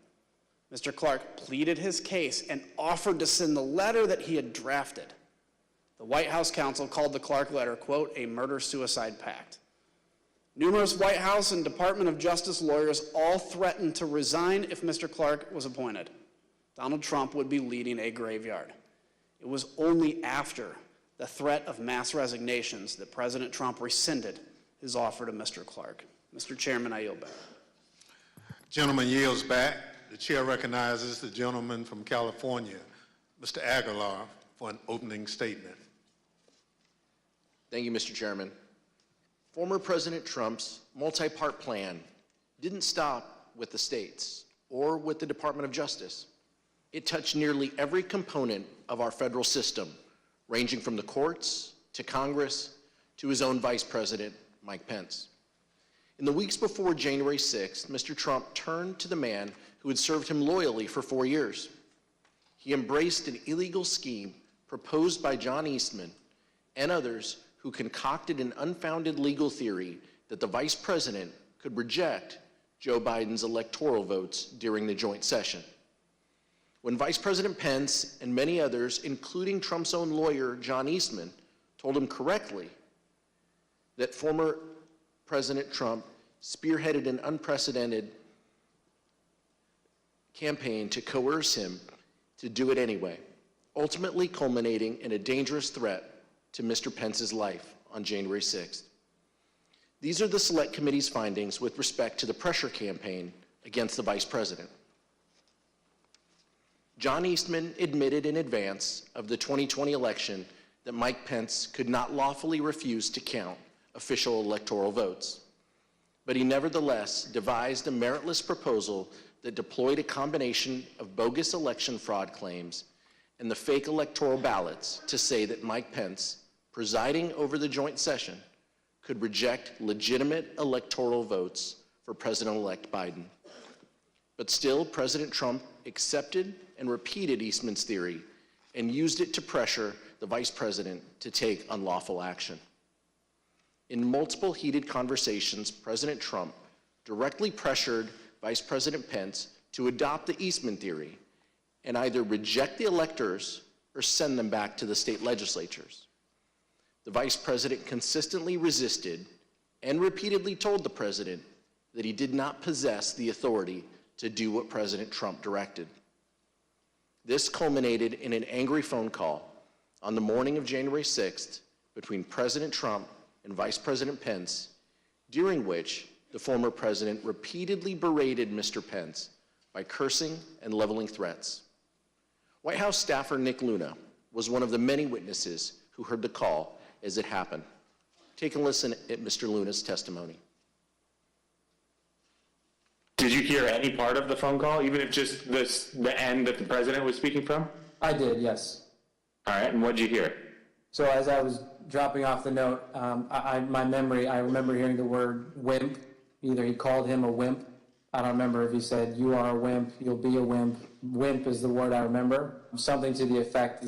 Mr. Clark pleaded his case and offered to send the letter that he had drafted. The White House counsel called the Clark letter, quote, a murder-suicide pact. Numerous White House and Department of Justice lawyers all threatened to resign if Mr. Clark was appointed. Donald Trump would be leading a graveyard. It was only after the threat of mass resignations that President Trump rescinded his offer to Mr. Clark. Mr. Chairman, I yield back. Gentleman yields back. The chair recognizes the gentleman from California, Mr. Aguilar, for an opening statement. Thank you, Mr. Chairman. Former President Trump's multi-part plan didn't stop with the states or with the Department of Justice. It touched nearly every component of our federal system, ranging from the courts to Congress to his own Vice President, Mike Pence. In the weeks before January 6th, Mr. Trump turned to the man who had served him loyally for 4 years. He embraced an illegal scheme proposed by John Eastman and others who concocted an unfounded legal theory that the vice president could reject Joe Biden's electoral votes during the joint session. When Vice President Pence and many others, including Trump's own lawyer, John Eastman, told him correctly that former President Trump spearheaded an unprecedented campaign to coerce him to do it anyway, ultimately culminating in a dangerous threat to Mr. Pence's life on January 6th. These are the Select Committee's findings with respect to the pressure campaign against the Vice President. John Eastman admitted in advance of the 2020 election that Mike Pence could not lawfully refuse to count official electoral votes. But he nevertheless devised a meritless proposal that deployed a combination of bogus election fraud claims and the fake electoral ballots to say that Mike Pence, presiding over the joint session, could reject legitimate electoral votes for President-elect Biden. But still, President Trump accepted and repeated Eastman's theory and used it to pressure the vice president to take unlawful action. In multiple heated conversations, President Trump directly pressured Vice President Pence to adopt the Eastman theory and either reject the electors or send them back to the state legislatures. The vice president consistently resisted and repeatedly told the president that he did not possess the authority to do what President Trump directed. This culminated in an angry phone call on the morning of January 6th between President Trump and Vice President Pence, during which the former president repeatedly berated Mr. Pence by cursing and leveling threats. White House staffer Nick Luna was one of the many witnesses who heard the call as it happened. Take a listen at Mr. Luna's testimony. hear any part of the phone call, even if just the end that the president was speaking from? I did, yes. All right, and what'd you hear? So as I was dropping off the note, my memory, I remember hearing the word wimp. Either he called him a wimp. I don't remember if he said, you are a wimp, you'll be a wimp. Wimp is the word I remember. Something to the effect,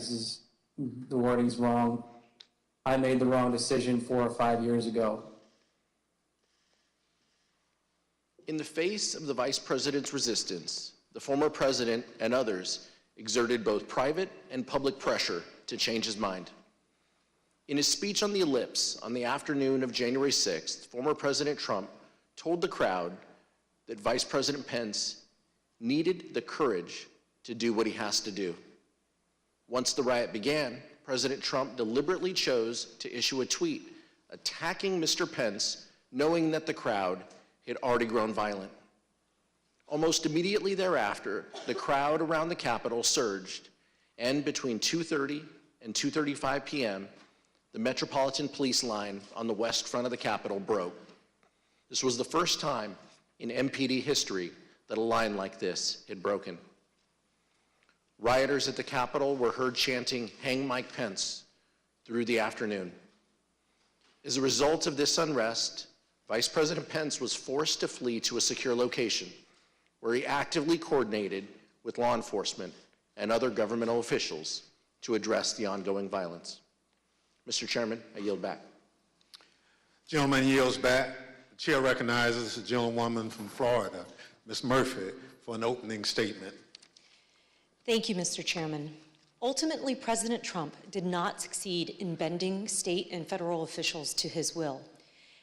the wording's wrong. I made the wrong decision 4 or 5 years ago. In the face of the vice president's resistance, the former president and others exerted both private and public pressure to change his mind. In his speech on the Ellipse on the afternoon of January 6th, former President Trump told the crowd that Vice President Pence needed the courage to do what he has to do. Once the riot began, President Trump deliberately chose to issue a tweet attacking Mr. Pence, knowing that the crowd had already grown violent. Almost immediately thereafter, the crowd around the Capitol surged, and between 2:30 and 2:35 p.m., the Metropolitan Police line on the west front of the Capitol broke. This was the first time in MPD history that a line like this had broken. Rioters at the Capitol were heard chanting, "Hang Mike Pence," through the afternoon. As a result of this unrest, Vice President Pence was forced to flee to a secure location where he actively coordinated with law enforcement and other governmental officials to address the ongoing violence. Mr. Chairman, I yield back. Gentleman yields back. The chair recognizes the gentlewoman from Florida, Ms. Murphy, for an opening statement. Thank you, Mr. Chairman. Ultimately, President Trump did not succeed in bending state and federal officials to his will.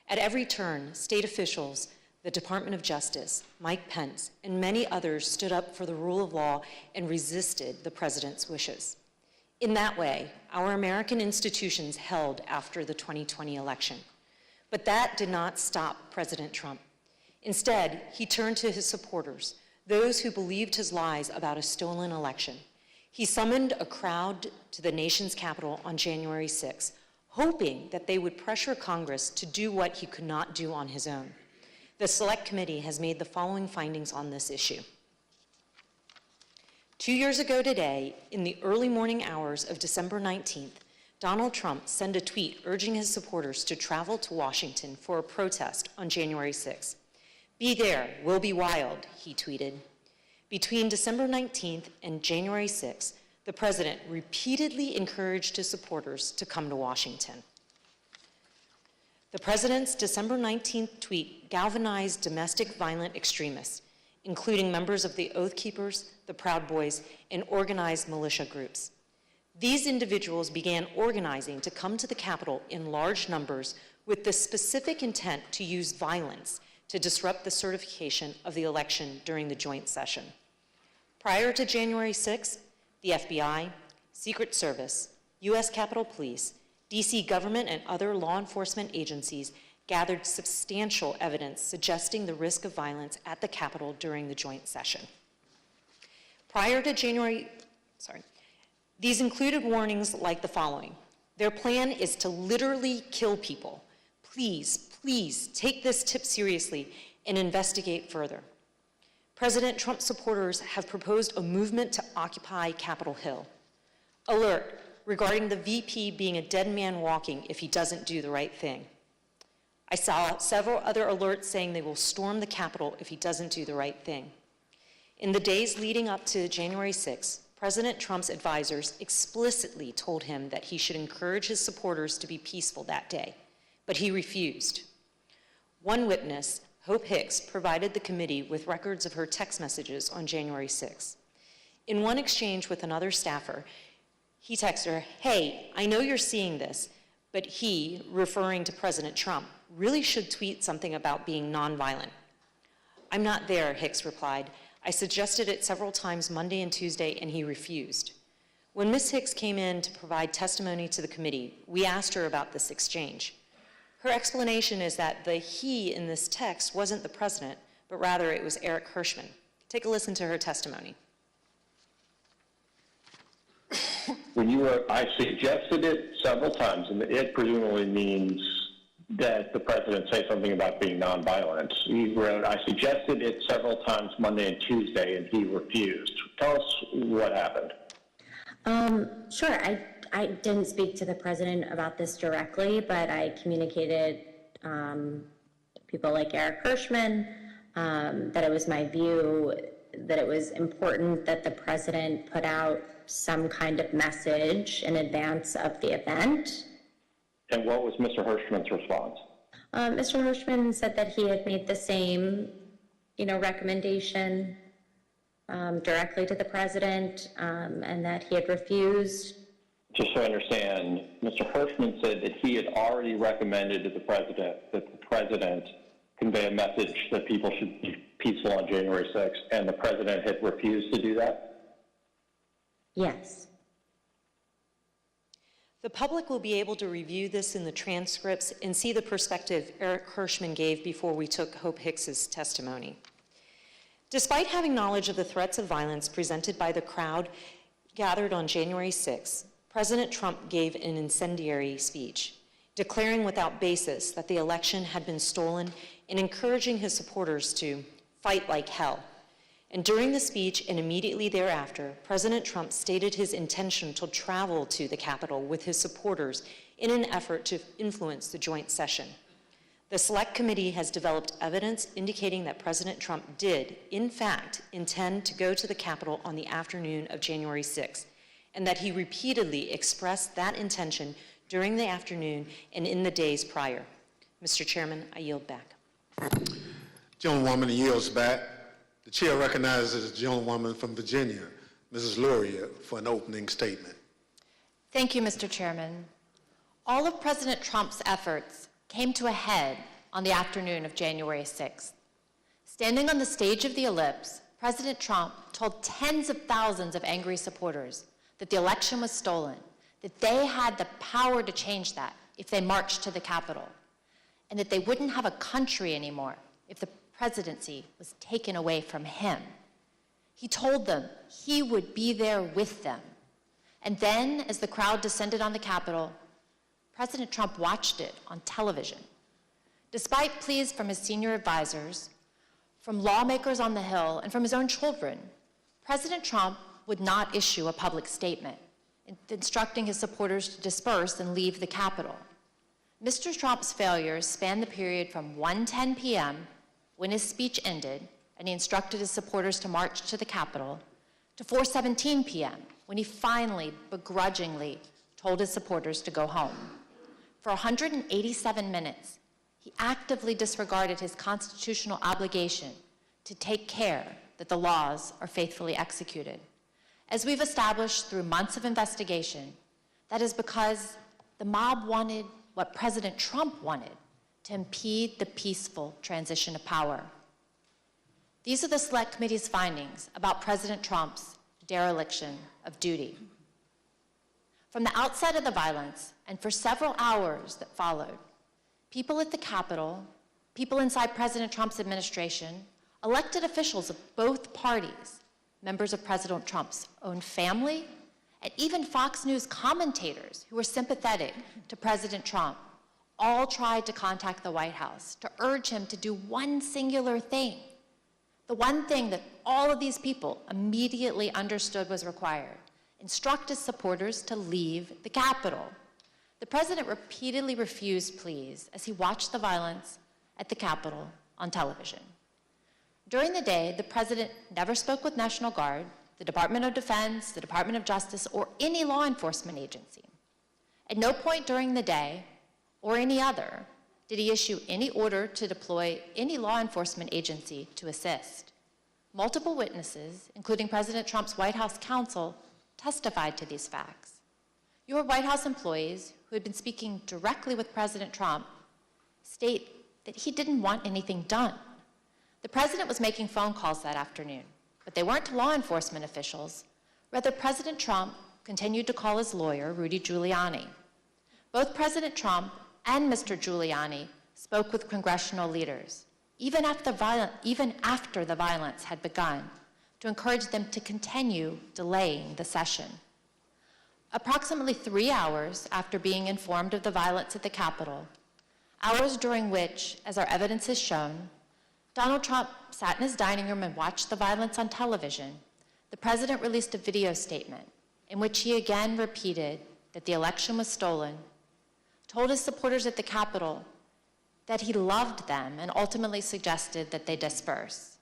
At every turn, state officials, the Department of Justice, Mike Pence, and many others stood up for the rule of law and resisted the president's wishes. In that way, our American institutions held after the 2020 election. But that did not stop President Trump. Instead, he turned to his supporters, those who believed his lies about a stolen election. He summoned a crowd to the nation's capital on January 6, hoping that they would pressure Congress to do what he could not do on his own. The Select Committee has made the following findings on this issue. 2 years ago today, in the early morning hours of December 19th, Donald Trump sent a tweet urging his supporters to travel to Washington for a protest on January 6th. "Be there, we'll be wild," he tweeted. Between December 19th and January 6th, the president repeatedly encouraged his supporters to come to Washington. The president's December 19th tweet galvanized domestic violent extremists, including members of the Oath Keepers, the Proud Boys, and organized militia groups. These individuals began organizing to come to the Capitol in large numbers with the specific intent to use violence to disrupt the certification of the election during the joint session. Prior to January 6th, the FBI, Secret Service, U.S. Capitol Police, D.C. government, and other law enforcement agencies gathered substantial evidence suggesting the risk of violence at the Capitol during the joint session. These included warnings like the following. Their plan is to literally kill people. Please, please take this tip seriously and investigate further. President Trump's supporters have proposed a movement to occupy Capitol Hill. Alert regarding the VP being a dead man walking if he doesn't do the right thing. I saw several other alerts saying they will storm the Capitol if he doesn't do the right thing. In the days leading up to January 6th, President Trump's advisors explicitly told him that he should encourage his supporters to be peaceful that day, but he refused. One witness, Hope Hicks, provided the committee with records of her text messages on January 6th. In one exchange with another staffer, he texted her, "Hey, I know you're seeing this, but he," referring to President Trump, "really should tweet something about being nonviolent." "I'm not there," Hicks replied. "I suggested it several times Monday and Tuesday, and he refused." When Ms. Hicks came in to provide testimony to the committee, we asked her about this exchange. Her explanation is that the he in this text wasn't the president, but rather it was Eric Hirschman. Take a listen to her testimony. I suggested it several times, and it presumably means that the president say something about being nonviolent. He wrote, "I suggested it several times Monday and Tuesday, and he refused." Tell us what happened. Sure. I didn't speak to the president about this directly, but I communicated to people like Eric Hirschman that it was my view that it was important that the president put out some kind of message in advance of the event. And what was Mr. Hirschman's response? Mr. Hirschman said that he had made the same, recommendation directly to the president, and that he had refused. Just so I understand, Mr. Hirschman said that he had already recommended to the president that the president convey a message that people should be peaceful on January 6th, and the president had refused to do that? Yes. The public will be able to review this in the transcripts and see the perspective Eric Hirschman gave before we took Hope Hicks's testimony. Despite having knowledge of the threats of violence presented by the crowd gathered on January 6th, President Trump gave an incendiary speech, declaring without basis that the election had been stolen and encouraging his supporters to fight like hell. And during the speech and immediately thereafter, President Trump stated his intention to travel to the Capitol with his supporters in an effort to influence the joint session. The Select Committee has developed evidence indicating that President Trump did, in fact, intend to go to the Capitol on the afternoon of January 6th, and that he repeatedly expressed that intention during the afternoon and in the days prior. Mr. Chairman, I yield back. Gentlewoman yields back. The chair recognizes the gentlewoman from Virginia, Mrs. Luria, for an opening statement. Thank you, Mr. Chairman. All of President Trump's efforts came to a head on the afternoon of January 6th. Standing on the stage of the ellipse, President Trump told tens of thousands of angry supporters that the election was stolen, that they had the power to change that if they marched to the Capitol, and that they wouldn't have a country anymore if the presidency was taken away from him. He told them he would be there with them. And then, as the crowd descended on the Capitol, President Trump watched it on television. Despite pleas from his senior advisors, from lawmakers on the Hill, and from his own children, President Trump would not issue a public statement, instructing his supporters to disperse and leave the Capitol. Mr. Trump's failures spanned the period from 1:10 p.m., when his speech ended, and he instructed his supporters to march to the Capitol, to 4:17 p.m., when he finally, begrudgingly, told his supporters to go home. For 187 minutes, he actively disregarded his constitutional obligation to take care that the laws are faithfully executed. As we've established through months of investigation, that is because the mob wanted what President Trump wanted, to impede the peaceful transition of power. These are the Select Committee's findings about President Trump's dereliction of duty. From the outset of the violence, and for several hours that followed, people at the Capitol, people inside President Trump's administration, elected officials of both parties, members of President Trump's own family, and even Fox News commentators who were sympathetic to President Trump, all tried to contact the White House to urge him to do one singular thing, the one thing that all of these people immediately understood was required: instruct his supporters to leave the Capitol. The president repeatedly refused pleas as he watched the violence at the Capitol on television. During the day, the president never spoke with National Guard, the Department of Defense, the Department of Justice, or any law enforcement agency. At no point during the day, or any other, did he issue any order to deploy any law enforcement agency to assist. Multiple witnesses, including President Trump's White House counsel, testified to these facts. Your White House employees, who had been speaking directly with President Trump, state that he didn't want anything done. The president was making phone calls that afternoon, but they weren't to law enforcement officials. Rather, President Trump continued to call his lawyer, Rudy Giuliani. Both President Trump and Mr. Giuliani spoke with congressional leaders, even after the violence had begun, to encourage them to continue delaying the session. Approximately 3 hours after being informed of the violence at the Capitol, hours during which, as our evidence has shown, Donald Trump sat in his dining room and watched the violence on television, the president released a video statement in which he again repeated that the election was stolen, told his supporters at the Capitol that he loved them, and ultimately suggested that they disperse.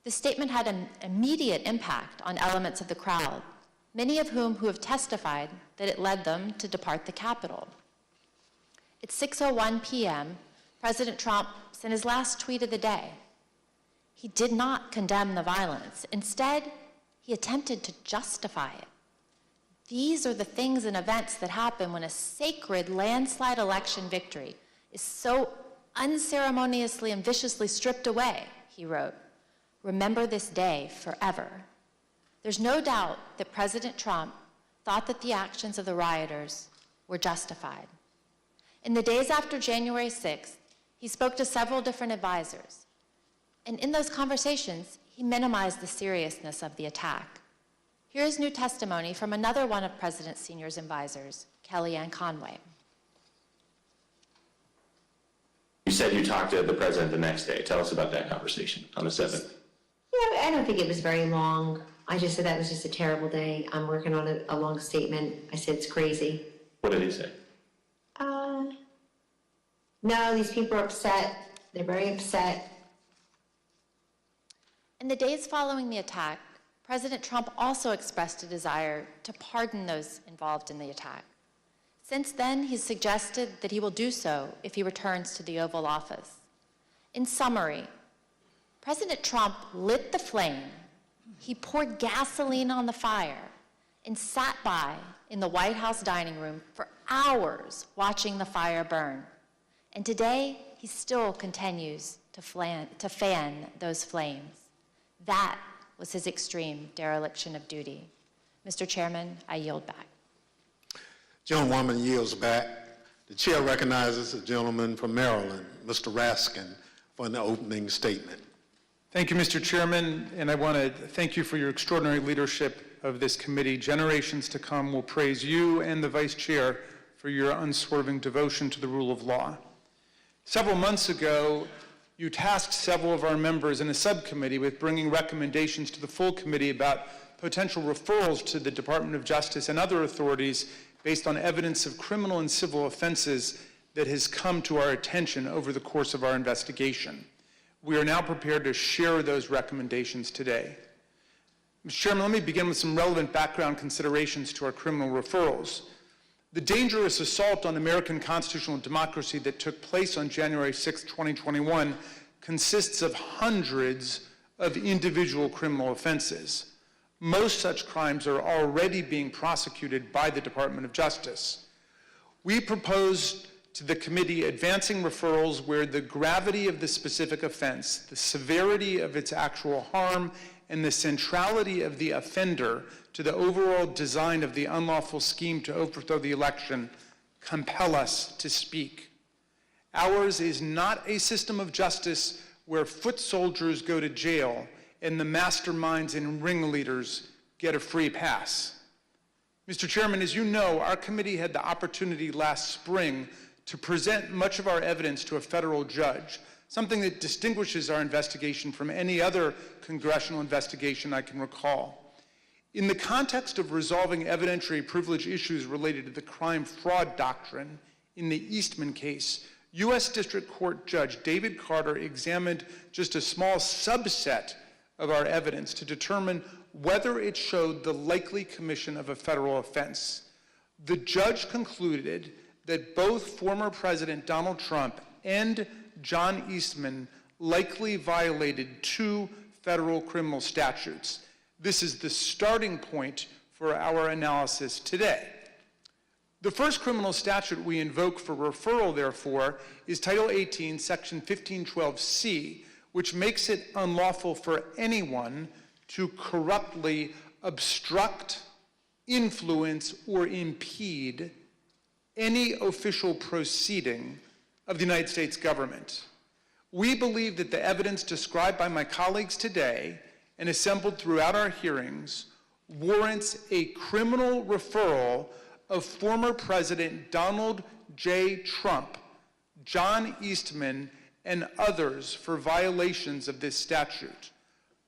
The statement had an immediate impact on elements of the crowd, many of whom have testified that it led them to depart the Capitol. At 6:01 p.m., President Trump sent his last tweet of the day. He did not condemn the violence. Instead, he attempted to justify it. These are the things and events that happen when a sacred landslide election victory is so unceremoniously and viciously stripped away, he wrote. Remember this day forever. There's no doubt that President Trump thought that the actions of the rioters were justified. In the days after January 6th, he spoke to several different advisors. And in those conversations, he minimized the seriousness of the attack. Here is new testimony from another one of President Senior's advisors, Kellyanne Conway. You said you talked to the president the next day. Tell us about that conversation on the 7th. Yeah, I don't think it was very long. I just said that was just a terrible day. I'm working on a long statement. I said it's crazy. What did he say? No, these people are upset. They're very upset. In the days following the attack, President Trump also expressed a desire to pardon those involved in the attack. Since then, he's suggested that he will do so if he returns to the Oval Office. In summary, President Trump lit the flame, he poured gasoline on the fire, and sat by in the White House dining room for hours watching the fire burn. And today, he still continues to fan those flames. That was his extreme dereliction of duty. Mr. Chairman, I yield back. Gentlewoman yields back. The chair recognizes the gentleman from Maryland, Mr. Raskin, for an opening statement. Thank you, Mr. Chairman, and I want to thank you for your extraordinary leadership of this committee. Generations to come will praise you and the Vice Chair for your unswerving devotion to the rule of law. Several months ago, you tasked several of our members in a subcommittee with bringing recommendations to the full committee about potential referrals to the Department of Justice and other authorities based on evidence of criminal and civil offenses that has come to our attention over the course of our investigation. We are now prepared to share those recommendations today. Mr. Chairman, let me begin with some relevant background considerations to our criminal referrals. The dangerous assault on American constitutional democracy that took place on January 6, 2021 consists of hundreds of individual criminal offenses. Most such crimes are already being prosecuted by the Department of Justice. We proposed to the committee advancing referrals where the gravity of the specific offense, the severity of its actual harm, and the centrality of the offender to the overall design of the unlawful scheme to overthrow the election compel us to speak. Ours is not a system of justice where foot soldiers go to jail and the masterminds and ringleaders get a free pass. Mr. Chairman, as you know, our committee had the opportunity last spring to present much of our evidence to a federal judge, something that distinguishes our investigation from any other congressional investigation I can recall. In the context of resolving evidentiary privilege issues related to the crime-fraud doctrine in the Eastman case, U.S. District Court Judge David Carter examined just a small subset of our evidence to determine whether it showed the likely commission of a federal offense. The judge concluded that both former President Donald Trump and John Eastman likely violated 2 federal criminal statutes. This is the starting point for our analysis today. The first criminal statute we invoke for referral, therefore, is Title 18, Section 1512C, which makes it unlawful for anyone to corruptly obstruct, influence, or impede any official proceeding of the United States government. We believe that the evidence described by my colleagues today and assembled throughout our hearings warrants a criminal referral of former President Donald J. Trump, John Eastman and others for violations of this statute.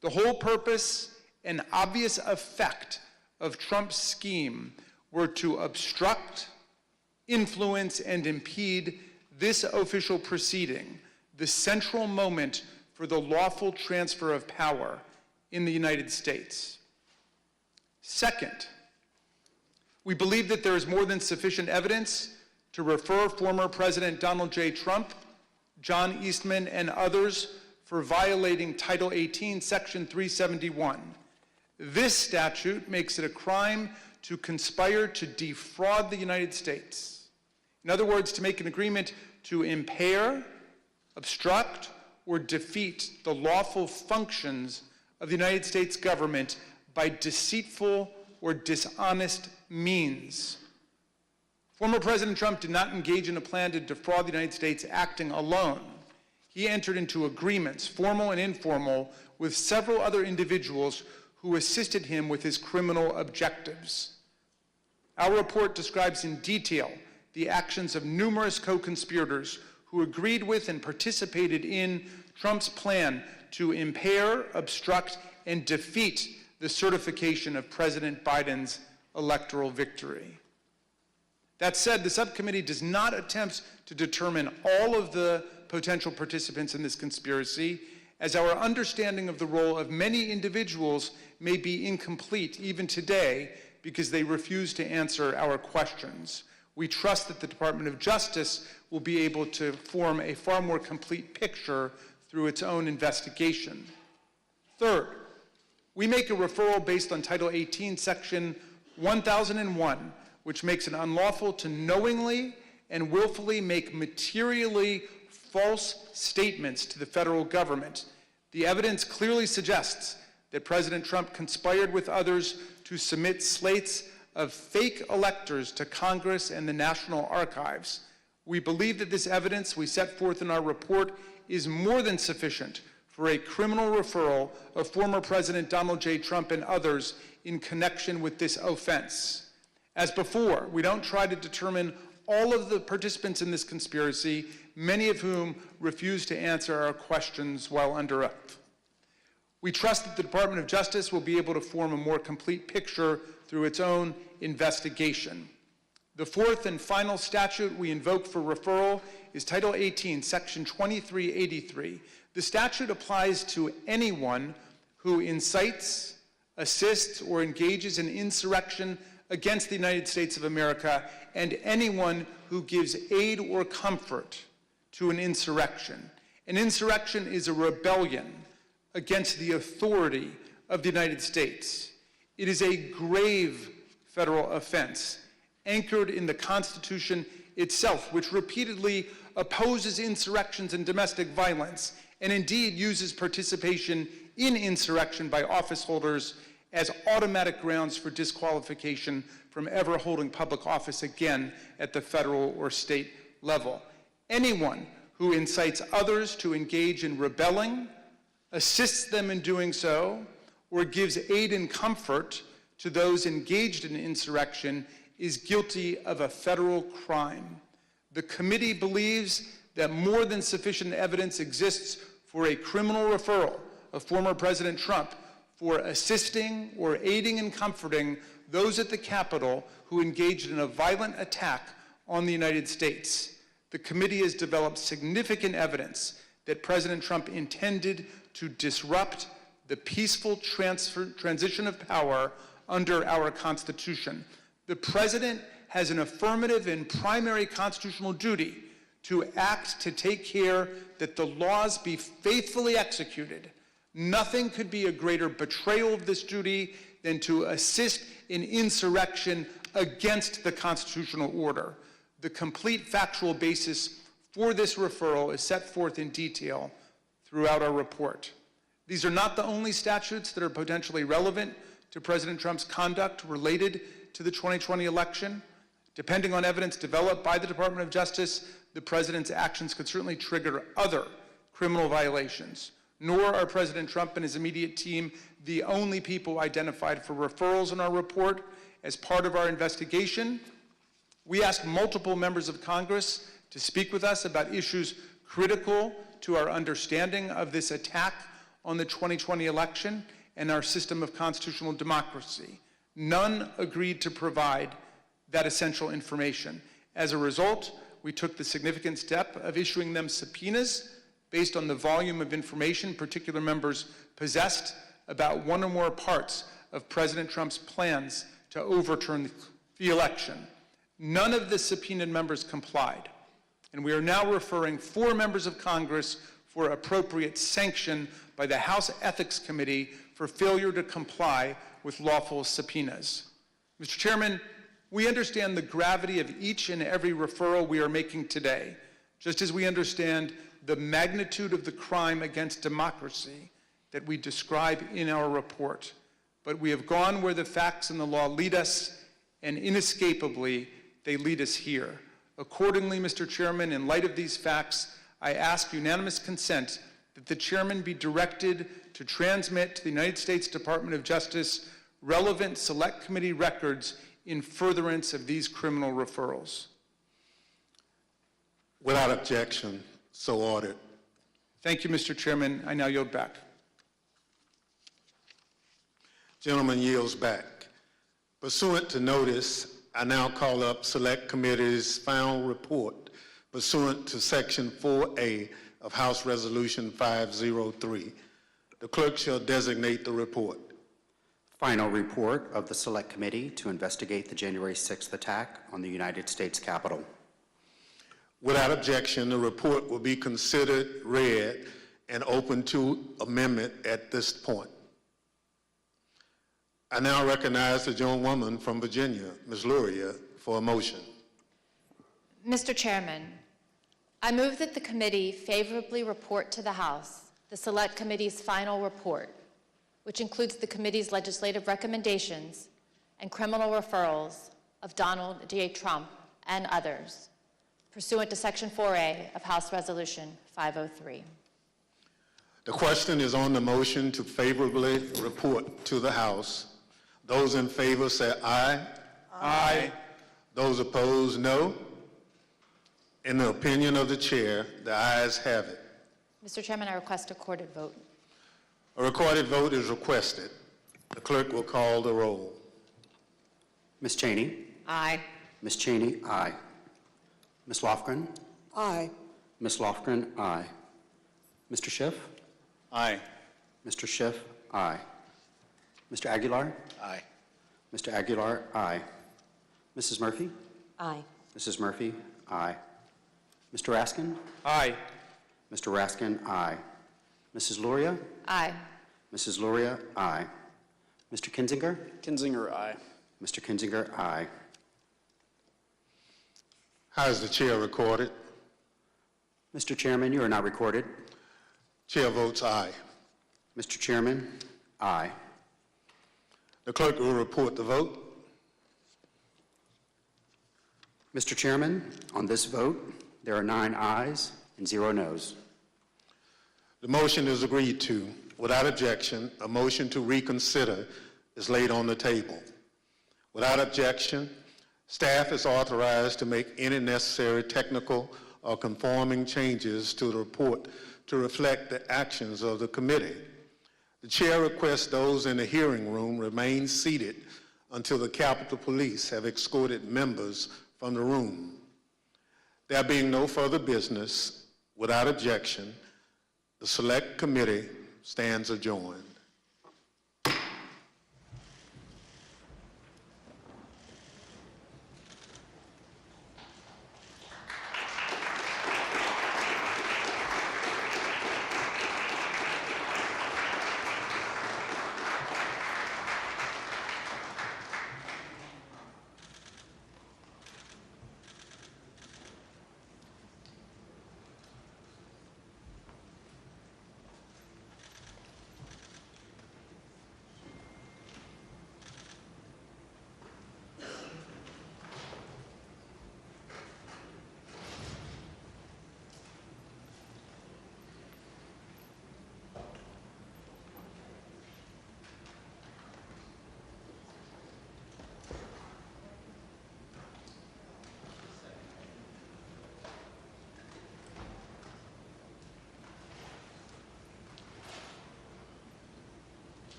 The whole purpose and obvious effect of Trump's scheme were to obstruct, influence, and impede this official proceeding, the central moment for the lawful transfer of power in the United States. Second, we believe that there is more than sufficient evidence to refer former President Donald J. Trump, John Eastman, and others for violating Title 18, Section 371. This statute makes it a crime to conspire to defraud the United States. In other words, to make an agreement to impair, obstruct, or defeat the lawful functions of the United States government by deceitful or dishonest means. Former President Trump did not engage in a plan to defraud the United States acting alone. He entered into agreements, formal and informal, with several other individuals who assisted him with his criminal objectives. Our report describes in detail the actions of numerous co-conspirators who agreed with and participated in Trump's plan to impair, obstruct, and defeat the certification of President Biden's electoral victory. That said, the subcommittee does not attempt to determine all of the potential participants in this conspiracy, as our understanding of the role of many individuals may be incomplete even today because they refuse to answer our questions. We trust that the Department of Justice will be able to form a far more complete picture through its own investigation. Third, we make a referral based on Title 18, Section 1001, which makes it unlawful to knowingly and willfully make materially false statements to the federal government. The evidence clearly suggests that President Trump conspired with others to submit slates of fake electors to Congress and the National Archives. We believe that this evidence we set forth in our report is more than sufficient for a criminal referral of former President Donald J. Trump and others in connection with this offense. As before, we don't try to determine all of the participants in this conspiracy, many of whom refuse to answer our questions while under oath. We trust that the Department of Justice will be able to form a more complete picture through its own investigation. The fourth and final statute we invoke for referral is Title 18, Section 2383. The statute applies to anyone who incites, assists, or engages in insurrection against the United States of America, and anyone who gives aid or comfort to an insurrection. An insurrection is a rebellion against the authority of the United States. It is a grave federal offense anchored in the Constitution itself, which repeatedly opposes insurrections and domestic violence, and indeed uses participation in insurrection by office holders as automatic grounds for disqualification from ever holding public office again at the federal or state level. Anyone who incites others to engage in rebelling, assists them in doing so, or gives aid and comfort to those engaged in insurrection is guilty of a federal crime. The committee believes that more than sufficient evidence exists for a criminal referral of former President Trump for assisting or aiding and comforting those at the Capitol who engaged in a violent attack on the United States. The committee has developed significant evidence that President Trump intended to disrupt the peaceful transition of power under our Constitution. The President has an affirmative and primary constitutional duty to act to take care that the laws be faithfully executed. Nothing could be a greater betrayal of this duty than to assist in insurrection against the constitutional order. The complete factual basis for this referral is set forth in detail throughout our report. These are not the only statutes that are potentially relevant to President Trump's conduct related to the 2020 election. Depending on evidence developed by the Department of Justice, the President's actions could certainly trigger other criminal violations. Nor are President Trump and his immediate team the only people identified for referrals in our report. As part of our investigation, we asked multiple members of Congress to speak with us about issues critical to our understanding of this attack on the 2020 election and our system of constitutional democracy. None agreed to provide that essential information. As a result, we took the significant step of issuing them subpoenas based on the volume of information particular members possessed about one or more parts of President Trump's plans to overturn the election. None of the subpoenaed members complied, and we are now referring 4 members of Congress for appropriate sanction by the House Ethics Committee for failure to comply with lawful subpoenas. Mr. Chairman, we understand the gravity of each and every referral we are making today, just as we understand the magnitude of the crime against democracy that we describe in our report. But we have gone where the facts and the law lead us, and inescapably, they lead us here. Accordingly, Mr. Chairman, in light of these facts, I ask unanimous consent that the chairman be directed to transmit to the United States Department of Justice relevant Select Committee records in furtherance of these criminal referrals. Without objection, so ordered. Thank you, Mr. Chairman. I now yield back. Gentleman yields back. Pursuant to notice, I now call up Select Committee's final report pursuant to Section 4A of House Resolution 503. The clerk shall designate the report. Final report of the Select Committee to investigate the January 6th attack on the United States Capitol. Without objection, the report will be considered read and open to amendment at this point. I now recognize the gentlewoman from Virginia, Ms. Luria, for a motion. Mr. Chairman, I move that the committee favorably report to the House the Select Committee's final report, which includes the committee's legislative recommendations and criminal referrals of Donald J. Trump and others, pursuant to Section 4A of House Resolution 503. The question is on the motion to favorably report to the House. Those in favor say aye. Aye. Those opposed, no. In the opinion of the chair, the ayes have it. Mr. Chairman, I request a recorded vote. A recorded vote is requested. The clerk will call the roll. Ms. Cheney? Aye. Ms. Cheney, aye. Ms. Lofgren? Aye. Ms. Lofgren, aye. Mr. Schiff? Aye. Mr. Schiff, aye. Mr. Aguilar? Aye. Mr. Aguilar, aye. Mrs. Murphy? Aye. Mrs. Murphy, aye. Mr. Raskin? Aye. Mr. Raskin, aye. Mrs. Luria? Aye. Mrs. Luria, aye. Mr. Kinzinger? Kinzinger, aye. Mr. Kinzinger, aye. How is the chair recorded? Mr. Chairman, you are not recorded. Chair votes aye. Mr. Chairman, aye. The clerk will report the vote. Mr. Chairman, on this vote, there are 9 ayes and 0 noes. The motion is agreed to. Without objection, a motion to reconsider is laid on the table. Without objection, staff is authorized to make any necessary technical or conforming changes to the report to reflect the actions of the committee. The chair requests those in the hearing room remain seated until the Capitol Police have escorted members from the room. There being no further business, without objection, the Select Committee stands adjourned.